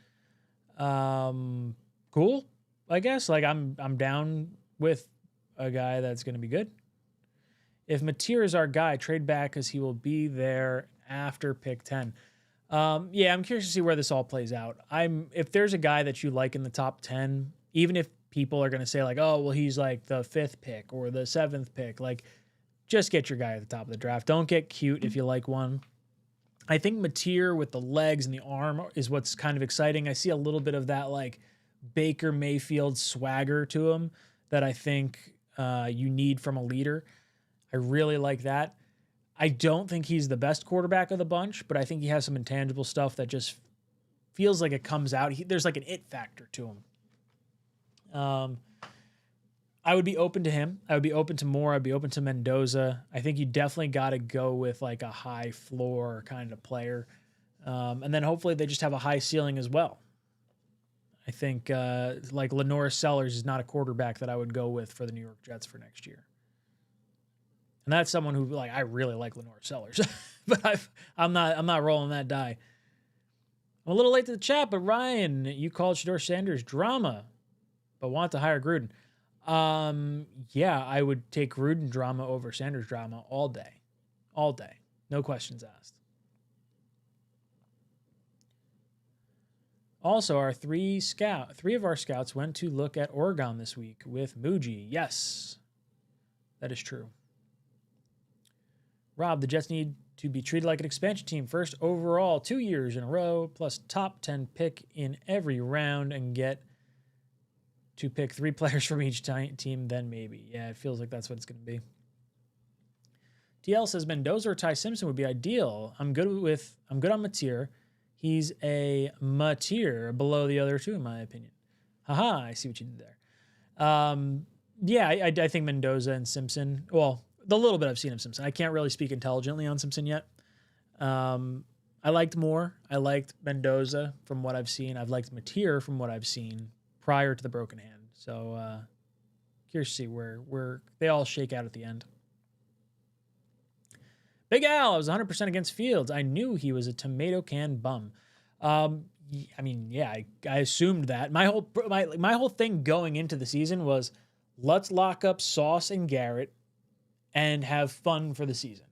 Cool, I guess. I'm down with a guy that's going to be good. If Mateer is our guy, trade back because he will be there after pick 10. Yeah, I'm curious to see where this all plays out. If there's a guy that you like in the top 10, even if people are going to say oh, well, he's the 5th pick or the 7th pick, just get your guy at the top of the draft. Don't get cute if you like one. I think Mateer with the legs and the arm is what's kind of exciting. I see a little bit of that Baker Mayfield swagger to him that I think you need from a leader. I really like that. I don't think he's the best quarterback of the bunch, but I think he has some intangible stuff that just feels like it comes out. There's an it factor to him. I would be open to him. I would be open to Moore. I'd be open to Mendoza. I think you definitely got to go with a high floor kind of player. And then hopefully they just have a high ceiling as well. I think Lenore Sellers is not a quarterback that I would go with for the New York Jets for next year. And that's someone who I really like Lenore Sellers, but I'm not rolling that die. I'm a little late to the chat, but Ryan, you called Shedeur Sanders drama, but want to hire Gruden. Yeah, I would take Gruden drama over Sanders drama all day, no questions asked. Also, three of our scouts went to look at Oregon this week with Muji. Yes, that is true. Rob, the Jets need to be treated like an expansion team. First overall, 2 years in a row, plus top 10 pick in every round, and get to pick 3 players from each team, then maybe. Yeah, it feels like that's what it's going to be. TL says Mendoza or Ty Simpson would be ideal. I'm good on Matir. He's a Matir below the other two, in my opinion. Haha, I see what you did there. Yeah, I think Mendoza and Simpson. Well, the little bit I've seen of Simpson, I can't really speak intelligently on Simpson yet. I liked Moore. I liked Mendoza from what I've seen. I've liked Matir from what I've seen prior to the broken hand. So curious to see where they all shake out at the end. Big Al, I was 100% against Fields. I knew he was a tomato can bum. I mean, yeah, I assumed that. My whole thing going into the season was let's lock up Sauce and Garrett and have fun for the season.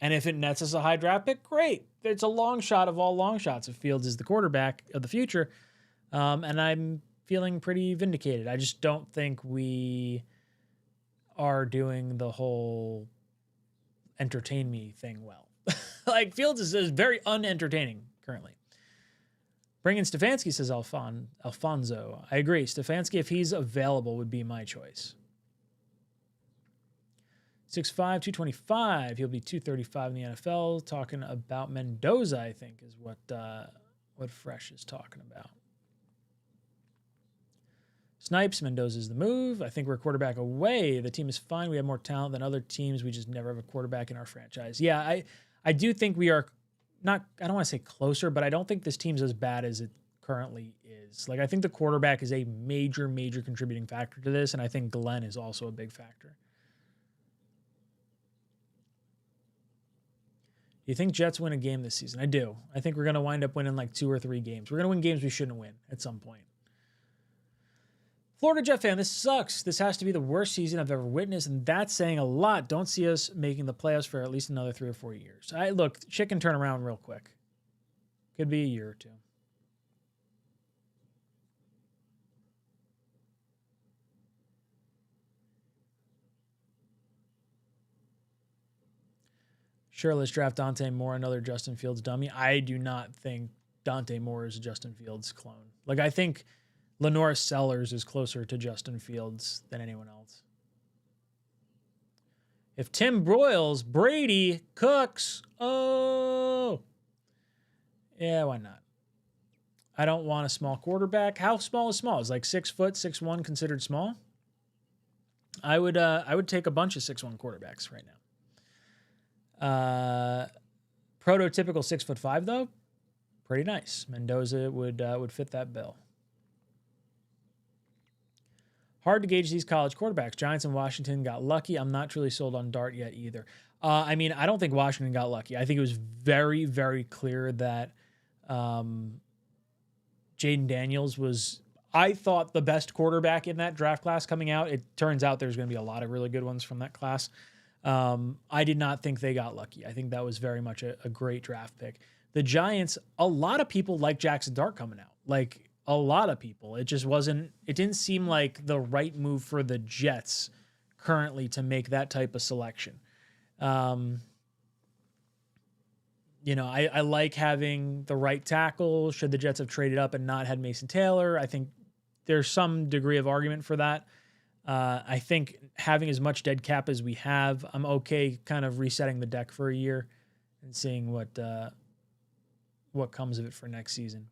And if it nets us a high draft pick, great. It's a long shot of all long shots if Fields is the quarterback of the future. And I'm feeling pretty vindicated. I just don't think we are doing the whole entertain me thing well. Like Fields is very unentertaining currently. Bringing Stefanski, says Alfonso. I agree. Stefanski, if he's available, would be my choice. 6'5", 225. He'll be 235 in the NFL. Talking about Mendoza, I think, is what Fresh is talking about. Snipes, Mendoza's the move. I think we're a quarterback away. The team is fine. We have more talent than other teams. We just never have a quarterback in our franchise. Yeah, I do think we are not, I don't want to say closer, but I don't think this team's as bad as it currently is. Like, I think the quarterback is a major, major contributing factor to this, and I think Glenn is also a big factor. Do you think Jets win a game this season? I do. I think we're going to wind up winning like 2 or 3 games. We're going to win games we shouldn't win at some point. Florida Jet fan, this sucks. This has to be the worst season I've ever witnessed, and that's saying a lot. Don't see us making the playoffs for at least another 3 or 4 years. Look, shit can turn around real quick. Could be a year or 2. Sure, let's draft Dante Moore, another Justin Fields dummy. I do not think Dante Moore is a Justin Fields clone. Like, I think Lenora Sellers is closer to Justin Fields than anyone else. If Tim broils, Brady cooks. Oh. Yeah, why not? I don't want a small quarterback. How small is small? Is like 6 foot, 6'1" considered small? I would take a bunch of 6'1" quarterbacks right now. Prototypical 6'5" though, pretty nice. Mendoza would fit that bill. Hard to gauge these college quarterbacks. Giants and Washington got lucky. I'm not truly sold on Dart yet either. I mean, I don't think Washington got lucky. I think it was very, very clear that Jaden Daniels was, I thought, the best quarterback in that draft class coming out. It turns out there's going to be a lot of really good ones from that class. I did not think they got lucky. I think that was very much a great draft pick. The Giants, a lot of people like Jackson Dart coming out. Like, a lot of people. It just wasn't, it didn't seem like the right move for the Jets currently to make that type of selection. I like having the right tackle. Should the Jets have traded up and not had Mason Taylor? I think there's some degree of argument for that. I think having as much dead cap as we have, I'm okay kind of resetting the deck for a year and seeing what comes of it for next season.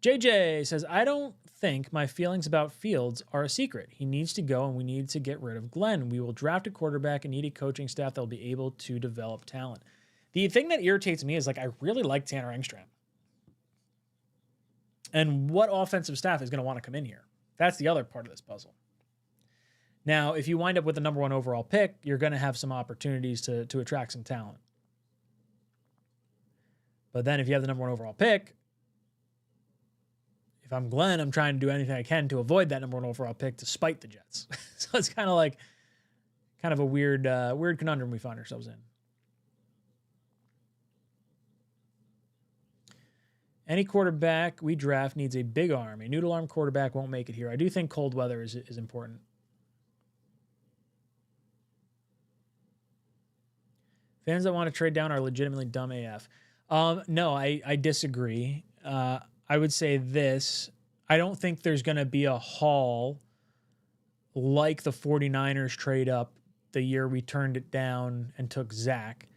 JJ says, I don't think my feelings about Fields are a secret. He needs to go, and we need to get rid of Glenn. We will draft a quarterback and need a coaching staff that will be able to develop talent. The thing that irritates me is, like, I really like Tanner Engstrand. And what offensive staff is going to want to come in here? That's the other part of this puzzle. Now, if you wind up with the number 1 overall pick, you're going to have some opportunities to attract some talent. But then if you have the number 1 overall pick, if I'm Glenn, I'm trying to do anything I can to avoid that number 1 overall pick to spite the Jets. So it's kind of a weird conundrum we find ourselves in. Any quarterback we draft needs a big arm. A noodle arm quarterback won't make it here. I do think cold weather is important. Fans that want to trade down are legitimately dumb AF. No, I disagree. I would say this. I don't think there's going to be a haul like the 49ers trade up the year we turned it down and took Zach.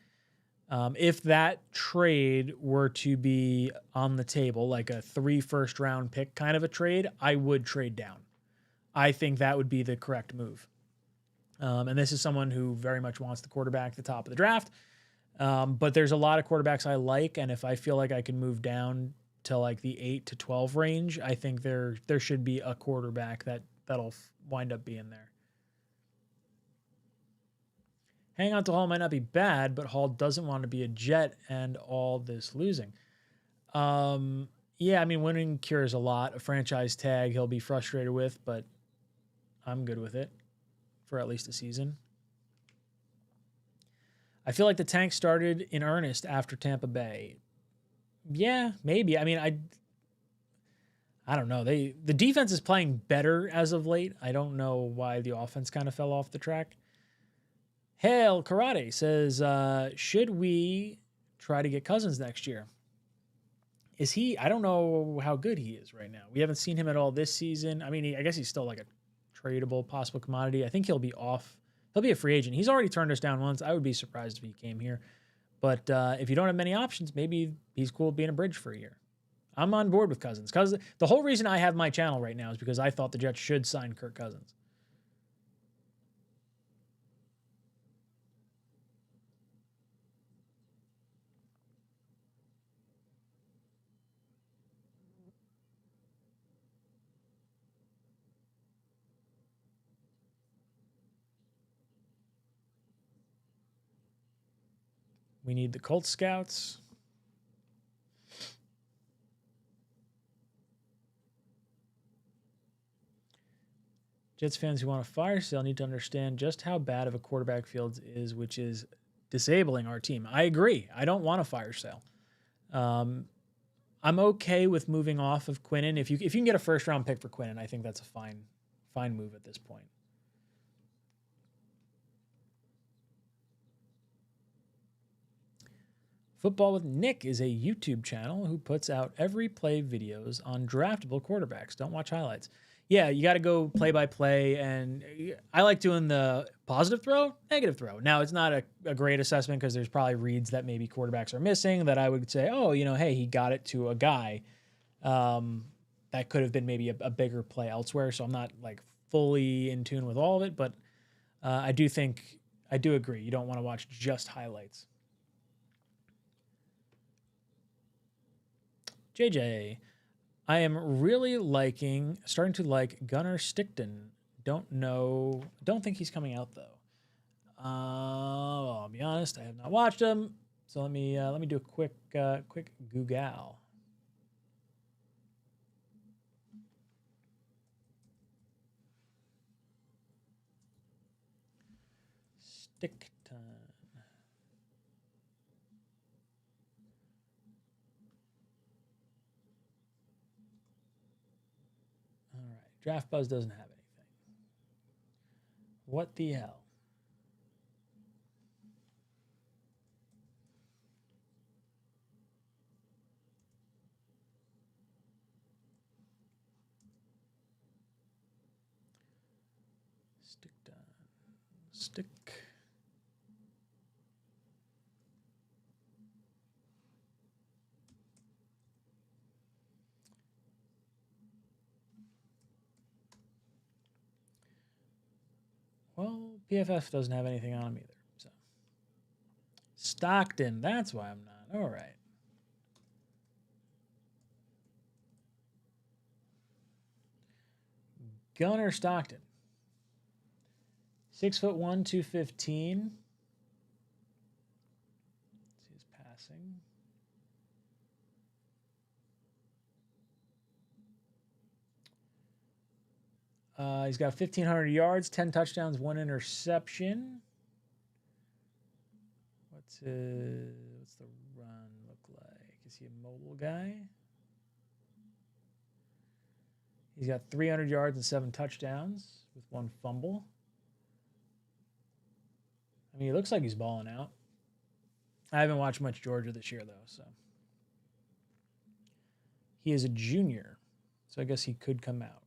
If that trade were to be on the table, like a 3 first-round pick kind of a trade, I would trade down. I think that would be the correct move. And this is someone who very much wants the quarterback at the top of the draft. But there's a lot of quarterbacks I like, and if I feel like I can move down to like the 8 to 12 range, I think there should be a quarterback that'll wind up being there. Hang on to Hall might not be bad, but Hall doesn't want to be a Jet and all this losing. Yeah, I mean, winning cures a lot. A franchise tag he'll be frustrated with, but I'm good with it for at least a season. I feel like the tank started in earnest after Tampa Bay. Yeah, maybe. I mean, I don't know. The defense is playing better as of late. I don't know why the offense kind of fell off the track. Hail Karate says, should we try to get Cousins next year? Is he? I don't know how good he is right now. We haven't seen him at all this season. I mean, I guess he's still like a tradable possible commodity. I think he'll be off. He'll be a free agent. He's already turned us down once. I would be surprised if he came here. But if you don't have many options, maybe he's cool being a bridge for a year. I'm on board with Cousins. Because the whole reason I have my channel right now is because I thought the Jets should sign Kirk Cousins. We need the Colts scouts. Jets fans who want a fire sale need to understand just how bad of a quarterback field is, which is disabling our team. I agree. I don't want a fire sale. I'm okay with moving off of Quinnen. If you can get a first-round pick for Quinnen, I think that's a fine move at this point. Football with Nick is a YouTube channel who puts out every play videos on draftable quarterbacks. Don't watch highlights. Yeah, you got to go play by play, and I like doing the positive throw, negative throw. Now, it's not a great assessment because there's probably reads that maybe quarterbacks are missing that I would say, oh, hey, he got it to a guy. That could have been maybe a bigger play elsewhere, so I'm not like fully in tune with all of it, but I do agree. You don't want to watch just highlights. JJ, I am really starting to like Gunnar Stickton. Don't think he's coming out though. I'll be honest, I have not watched him. So let me do a quick Google. Stickton. Draft Buzz doesn't have anything. What the hell? Stick. Well, PFF doesn't have anything on him either. So Stockton, that's why I'm not. All right. Gunnar Stockton. 6'1", 215. Let's see his passing. He's got 1,500 yards, 10 touchdowns, 1 interception. What's the run look like? Is he a mobile guy? He's got 300 yards and 7 touchdowns with 1 fumble. I mean, he looks like he's balling out. I haven't watched much Georgia this year, though. So he is a junior, so I guess he could come out.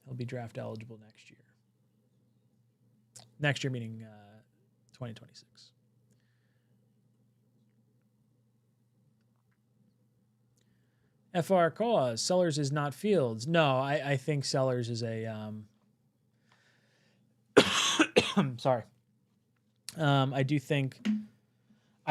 He'll be draft eligible next year. Next year meaning 2026. FR cause Sellers is not Fields. No, I think Sellers is a sorry. I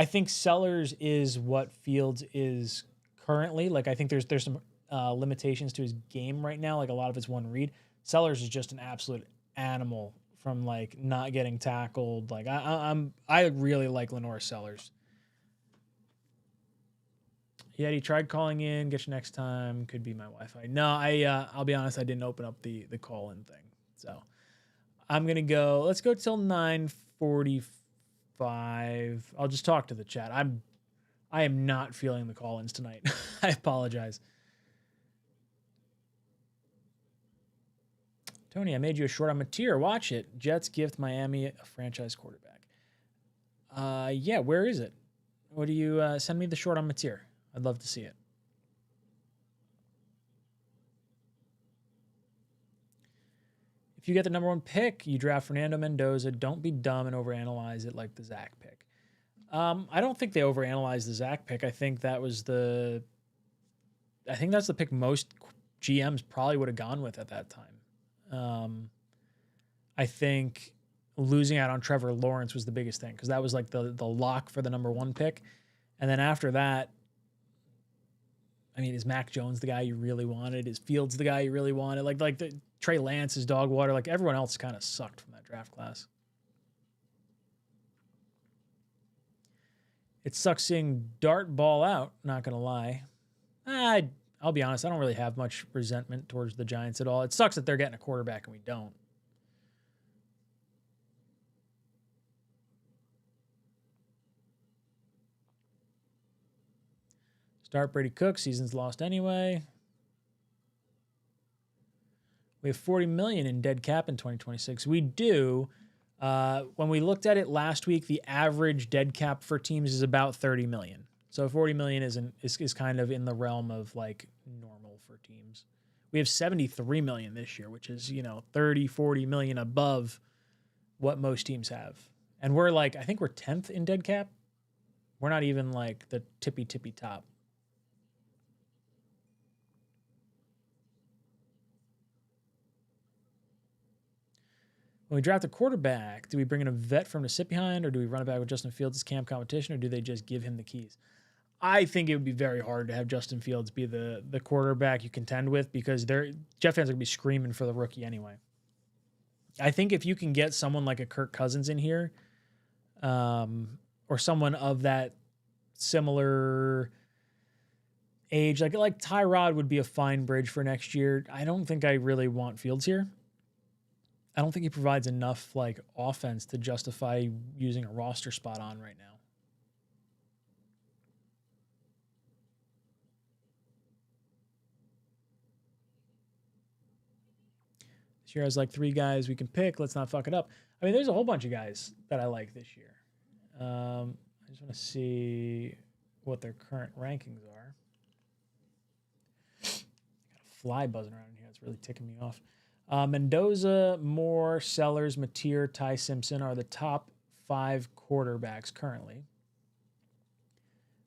think Sellers is what Fields is currently. Like I think there's some limitations to his game right now. Like a lot of it's one read. Sellers is just an absolute animal from like not getting tackled. Like I really like Lenore Sellers. Yeah, he tried calling in. Get you next time. Could be my Wi-Fi. No, I'll be honest. I didn't open up the call-in thing. So I'm gonna go. Let's go till 9:45. I'll just talk to the chat. I am not feeling the call-ins tonight. I apologize. Tony, I made you a short on Mateer. Watch it. Jets gift Miami a franchise quarterback. Yeah, where is it? What do you send me the short on Mateer? I'd love to see it. If you get the number 1 pick, you draft Fernando Mendoza. Don't be dumb and overanalyze it like the Zach pick. I don't think they overanalyzed the Zach pick. I think that's the pick most GMs probably would have gone with at that time. I think losing out on Trevor Lawrence was the biggest thing because that was like the lock for the number 1 pick. And then after that, I mean, is Mac Jones the guy you really wanted? Is Fields the guy you really wanted? Like the Trey Lance is dog water. Like everyone else kind of sucked from that draft class. It sucks seeing Dart ball out, not going to lie. I'll be honest, I don't really have much resentment towards the Giants at all. It sucks that they're getting a quarterback and we don't. Start Brady Cook. Season's lost anyway. We have $40 million in dead cap in 2026. We do. When we looked at it last week, the average dead cap for teams is about $30 million. So $40 million is kind of in the realm of like normal for teams. We have $73 million this year, which is, $30-40 million above what most teams have. And we're like, I think we're 10th in dead cap. We're not even like the tippy top. When we draft a quarterback, do we bring in a vet from to sit behind, or do we run it back with Justin Fields' camp competition, or do they just give him the keys? I think it would be very hard to have Justin Fields be the quarterback you contend with because Jeff fans are going to be screaming for the rookie anyway. I think if you can get someone like a Kirk Cousins in here, or someone of that similar age, like Tyrod would be a fine bridge for next year. I don't think I really want Fields here. I don't think he provides enough like offense to justify using a roster spot on right now. This year has like 3 guys we can pick. Let's not fuck it up. I mean, there's a whole bunch of guys that I like this year. I just want to see what their current rankings are. Got a fly buzzing around in here. It's really ticking me off. Mendoza, Moore, Sellers, Mateer, Ty Simpson are the top 5 quarterbacks currently.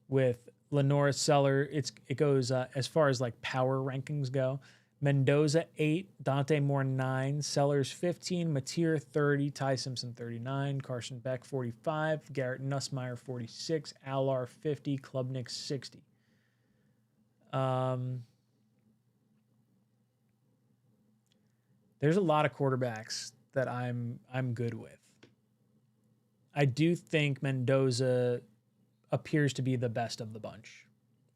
With Lenore Seller, it goes as far as like power rankings go. Mendoza 8, Dante Moore 9, Sellers 15, Mateer 30, Ty Simpson 39, Carson Beck 45, Garrett Nussmeier 46, Alar 50, Klubnik 60. There's a lot of quarterbacks that I'm good with. I do think Mendoza appears to be the best of the bunch.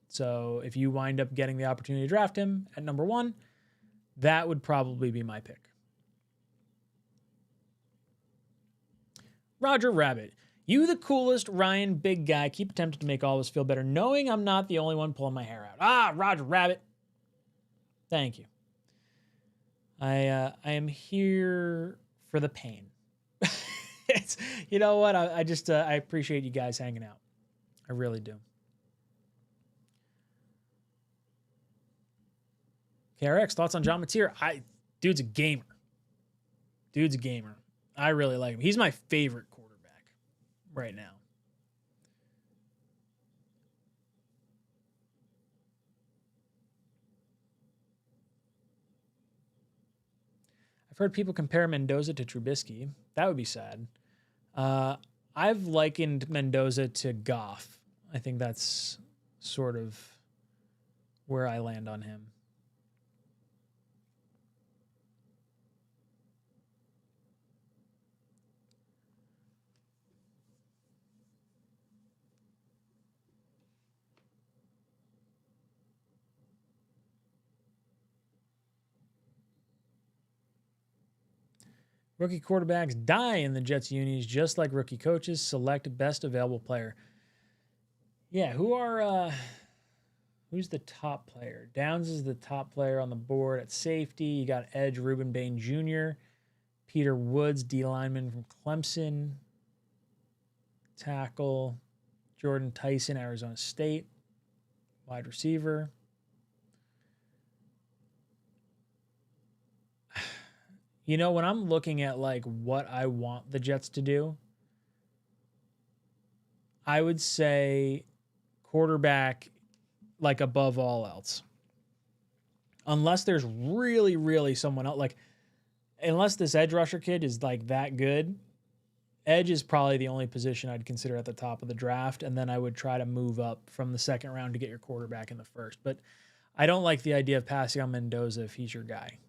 So if you wind up getting the opportunity to draft him at number 1, that would probably be my pick. Roger Rabbit. You the coolest, Ryan, big guy. Keep attempting to make all of us feel better, knowing I'm not the only one pulling my hair out. Roger Rabbit. Thank you. I am here for the pain. You know what? I appreciate you guys hanging out. I really do. KRX, thoughts on John Mateer? Dude's a gamer. Dude's a gamer. I really like him. He's my favorite quarterback right now. I've heard people compare Mendoza to Trubisky. That would be sad. I've likened Mendoza to Goff. I think that's sort of where I land on him. Rookie quarterbacks die in the Jets unis just like rookie coaches. Select best available player. Yeah, who's the top player? Downs is the top player on the board at safety. You got edge Ruben Bain Jr., Peter Woods, D lineman from Clemson, tackle Jordan Tyson, Arizona State, wide receiver. You know, when I'm looking at like what I want the Jets to do, I would say quarterback like above all else. Unless there's really, really someone else, like unless this edge rusher kid is like that good, edge is probably the only position I'd consider at the top of the draft. And then I would try to move up from the second round to get your quarterback in the first. But I don't like the idea of passing on Mendoza if he's your guy.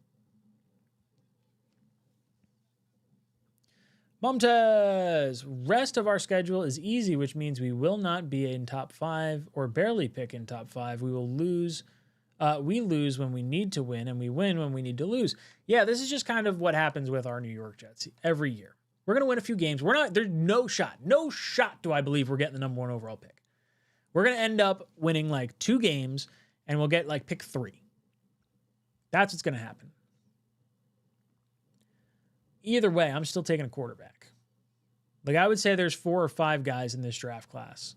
Mumtaz, rest of our schedule is easy, which means we will not be in top 5 or barely pick in top 5. We will lose. We lose when we need to win, and we win when we need to lose. Yeah, this is just kind of what happens with our New York Jets every year. We're going to win a few games. There's no shot do I believe we're getting the number 1 overall pick. We're going to end up winning like 2 games, and we'll get like pick 3. That's what's going to happen. Either way, I'm still taking a quarterback. Like I would say there's 4 or 5 guys in this draft class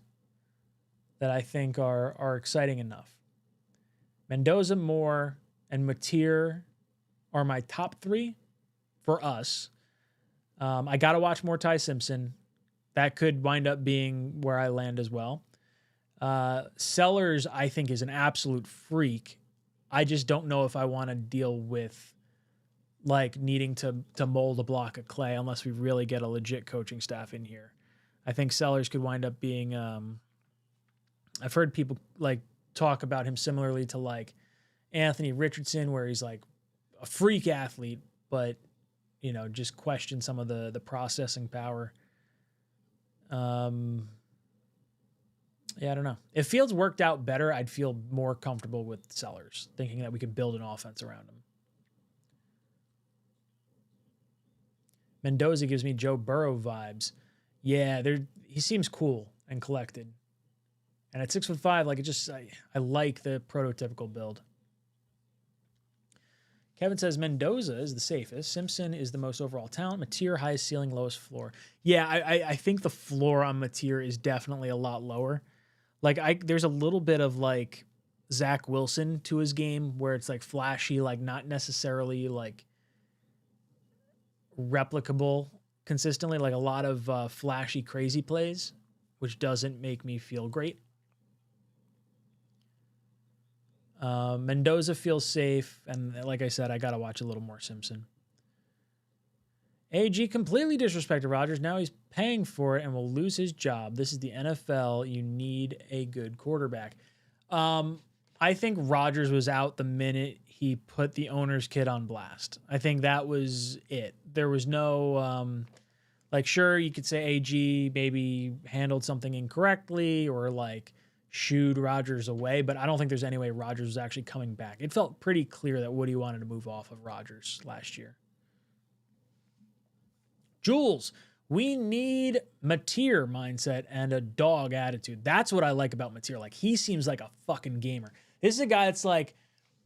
that I think are exciting enough. Mendoza, Moore, and Mateer are my top 3 for us. I got to watch more Ty Simpson. That could wind up being where I land as well. Sellers, I think, is an absolute freak. I just don't know if I want to deal with like needing to mold a block of clay unless we really get a legit coaching staff in here. I think Sellers could wind up being, I've heard people like talk about him similarly to like Anthony Richardson, where he's like a freak athlete, but you know, just question some of the processing power. Yeah, I don't know. If Fields worked out better, I'd feel more comfortable with Sellers, thinking that we could build an offense around him. Mendoza gives me Joe Burrow vibes. Yeah, he seems cool and collected. And at 6'5", like I like the prototypical build. Kevin says Mendoza is the safest. Simpson is the most overall talent. Mateer, highest ceiling, lowest floor. Yeah, I think the floor on Mateer is definitely a lot lower. Like there's a little bit of like Zach Wilson to his game where it's like flashy, like not necessarily like replicable consistently, like a lot of flashy, crazy plays, which doesn't make me feel great. Mendoza feels safe, and like I said, I got to watch a little more Simpson. AG completely disrespected Rodgers. Now he's paying for it and will lose his job. This is the NFL. You need a good quarterback. I think Rodgers was out the minute he put the owner's kid on blast. I think that was it. There was no, like, sure, you could say AG maybe handled something incorrectly or like shooed Rodgers away, but I don't think there's any way Rodgers was actually coming back. It felt pretty clear that Woody wanted to move off of Rodgers last year. Jules, we need Mateer mindset and a dog attitude. That's what I like about Mateer. Like, he seems like a fucking gamer. This is a guy that's like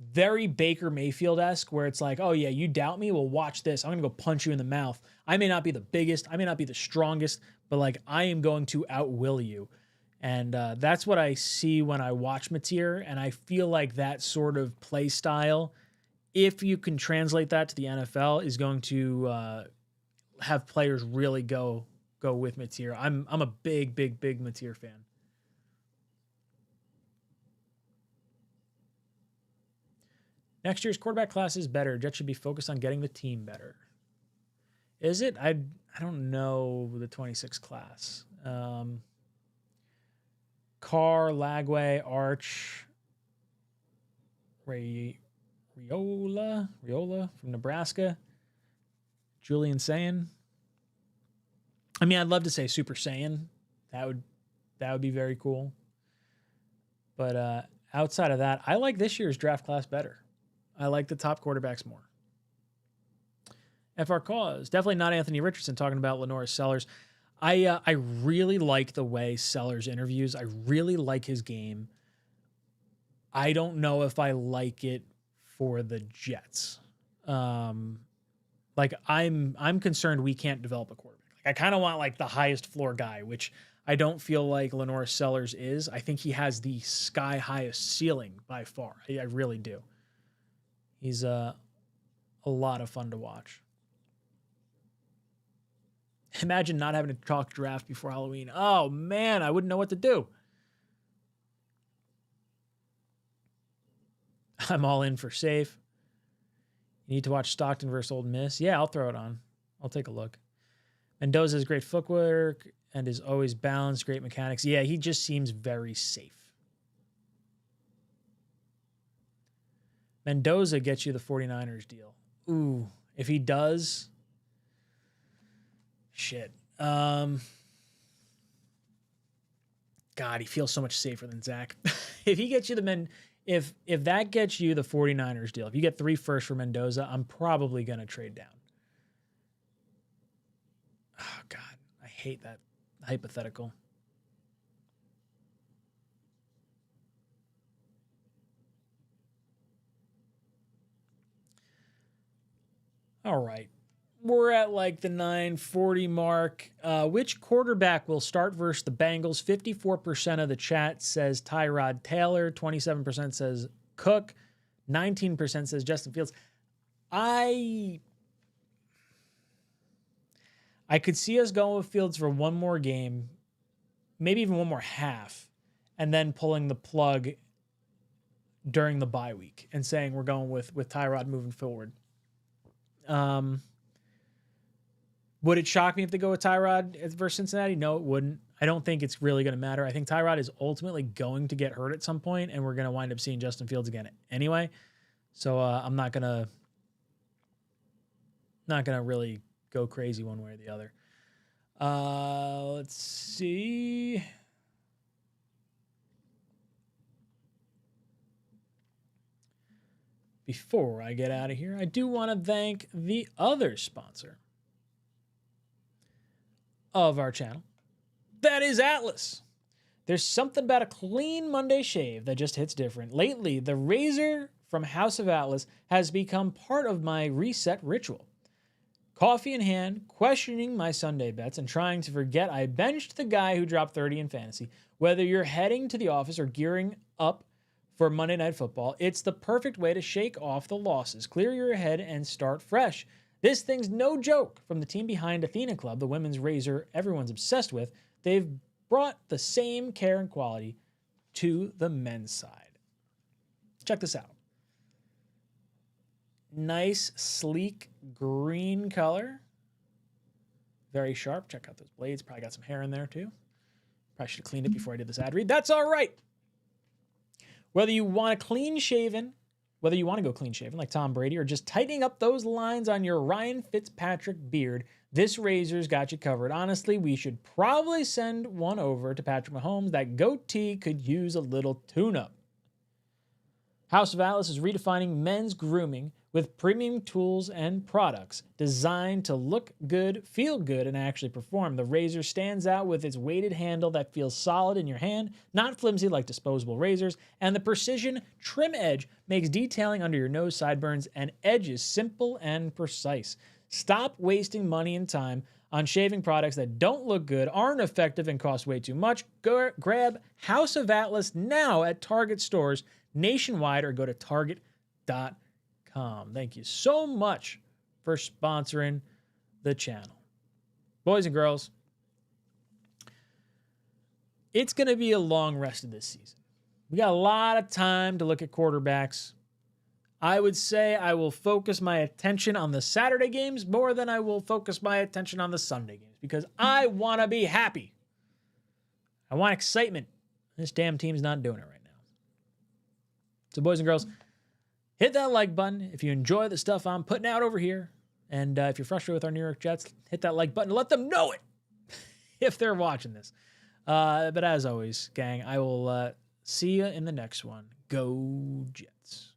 very Baker Mayfield-esque, where it's like, oh yeah, you doubt me? Well, watch this. I'm going to go punch you in the mouth. I may not be the biggest. I may not be the strongest, but like I am going to outwill you. And that's what I see when I watch 𝐀𝐟. And I feel like that sort of play style, if you can translate that to the NFL, is going to have players really go with 𝐀𝐟. I'm a big 𝐀𝐟 fan. Next year's quarterback class is better. Jets should be focused on getting the team better. Is it? I don't know the 26 class. Carr, Lagway, Arch, Riola from Nebraska, Julian Saiyan. I mean, I'd love to say Super Saiyan. That would be very cool. But outside of that, I like this year's draft class better. I like the top quarterbacks more. FR Cause, definitely not Anthony Richardson talking about Lenoris Sellers. I really like the way Sellers interviews. I really like his game. I don't know if I like it for the Jets. Like I'm concerned we can't develop a quarterback. Like I kind of want like the highest floor guy, which I don't feel like Lenoris Sellers is. I think he has the sky highest ceiling by far. I really do. He's a lot of fun to watch. Imagine not having to talk draft before Halloween. Oh, man, I wouldn't know what to do. I'm all in for safe. You need to watch Stockton versus Ole Miss. Yeah, I'll throw it on. I'll take a look. Mendoza has great footwork and is always balanced, great mechanics. Yeah, he just seems very safe. Mendoza gets you the 49ers deal. Ooh, if he does... Shit. God, he feels so much safer than Zach. If he gets you if that gets you the 49ers deal, if you get 3 firsts for Mendoza, I'm probably going to trade down. Oh, God. I hate that hypothetical. All right. We're at like the 9:40 mark. Which quarterback will start versus the Bengals? 54% of the chat says Tyrod Taylor. 27% says Cook. 19% says Justin Fields. I could see us going with Fields for one more game, maybe even one more half, and then pulling the plug during the bye week and saying we're going with Tyrod moving forward. Would it shock me if they go with Tyrod versus Cincinnati? No, it wouldn't. I don't think it's really going to matter. I think Tyrod is ultimately going to get hurt at some point, and we're going to wind up seeing Justin Fields again anyway. So I'm not gonna really go crazy one way or the other. Let's see. Before I get out of here, I do want to thank the other sponsor of our channel. That is Atlas. There's something about a clean Monday shave that just hits different. Lately, the razor from House of Atlas has become part of my reset ritual. Coffee in hand, questioning my Sunday bets, and trying to forget I benched the guy who dropped 30 in fantasy. Whether you're heading to the office or gearing up for Monday Night Football, it's the perfect way to shake off the losses, clear your head, and start fresh. This thing's no joke. From the team behind Athena Club, the women's razor everyone's obsessed with, they've brought the same care and quality to the men's side. Check this out. Nice, sleek green color. Very sharp. Check out those blades. Probably got some hair in there too. Probably should have cleaned it before I did this ad read. That's all right. Whether you want to go clean shaven like Tom Brady or just tightening up those lines on your Ryan Fitzpatrick beard, this razor's got you covered. Honestly, we should probably send one over to Patrick Mahomes. That goatee could use a little tune-up. House of Atlas is redefining men's grooming with premium tools and products designed to look good, feel good, and actually perform. The razor stands out with its weighted handle that feels solid in your hand, not flimsy like disposable razors, and the precision trim edge makes detailing under your nose, sideburns, and edges simple and precise. Stop wasting money and time on shaving products that don't look good, aren't effective, and cost way too much. Grab House of Atlas now at Target stores nationwide or go to target.com. Thank you so much for sponsoring the channel. Boys and girls, it's going to be a long rest of this season. We got a lot of time to look at quarterbacks. I would say I will focus my attention on the Saturday games more than I will focus my attention on the Sunday games because I want to be happy. I want excitement. This damn team's not doing it right now. So, boys and girls, hit that like button if you enjoy the stuff I'm putting out over here. And if you're frustrated with our New York Jets, hit that like button. Let them know it if they're watching this. But as always, gang, I will see you in the next one. Go Jets.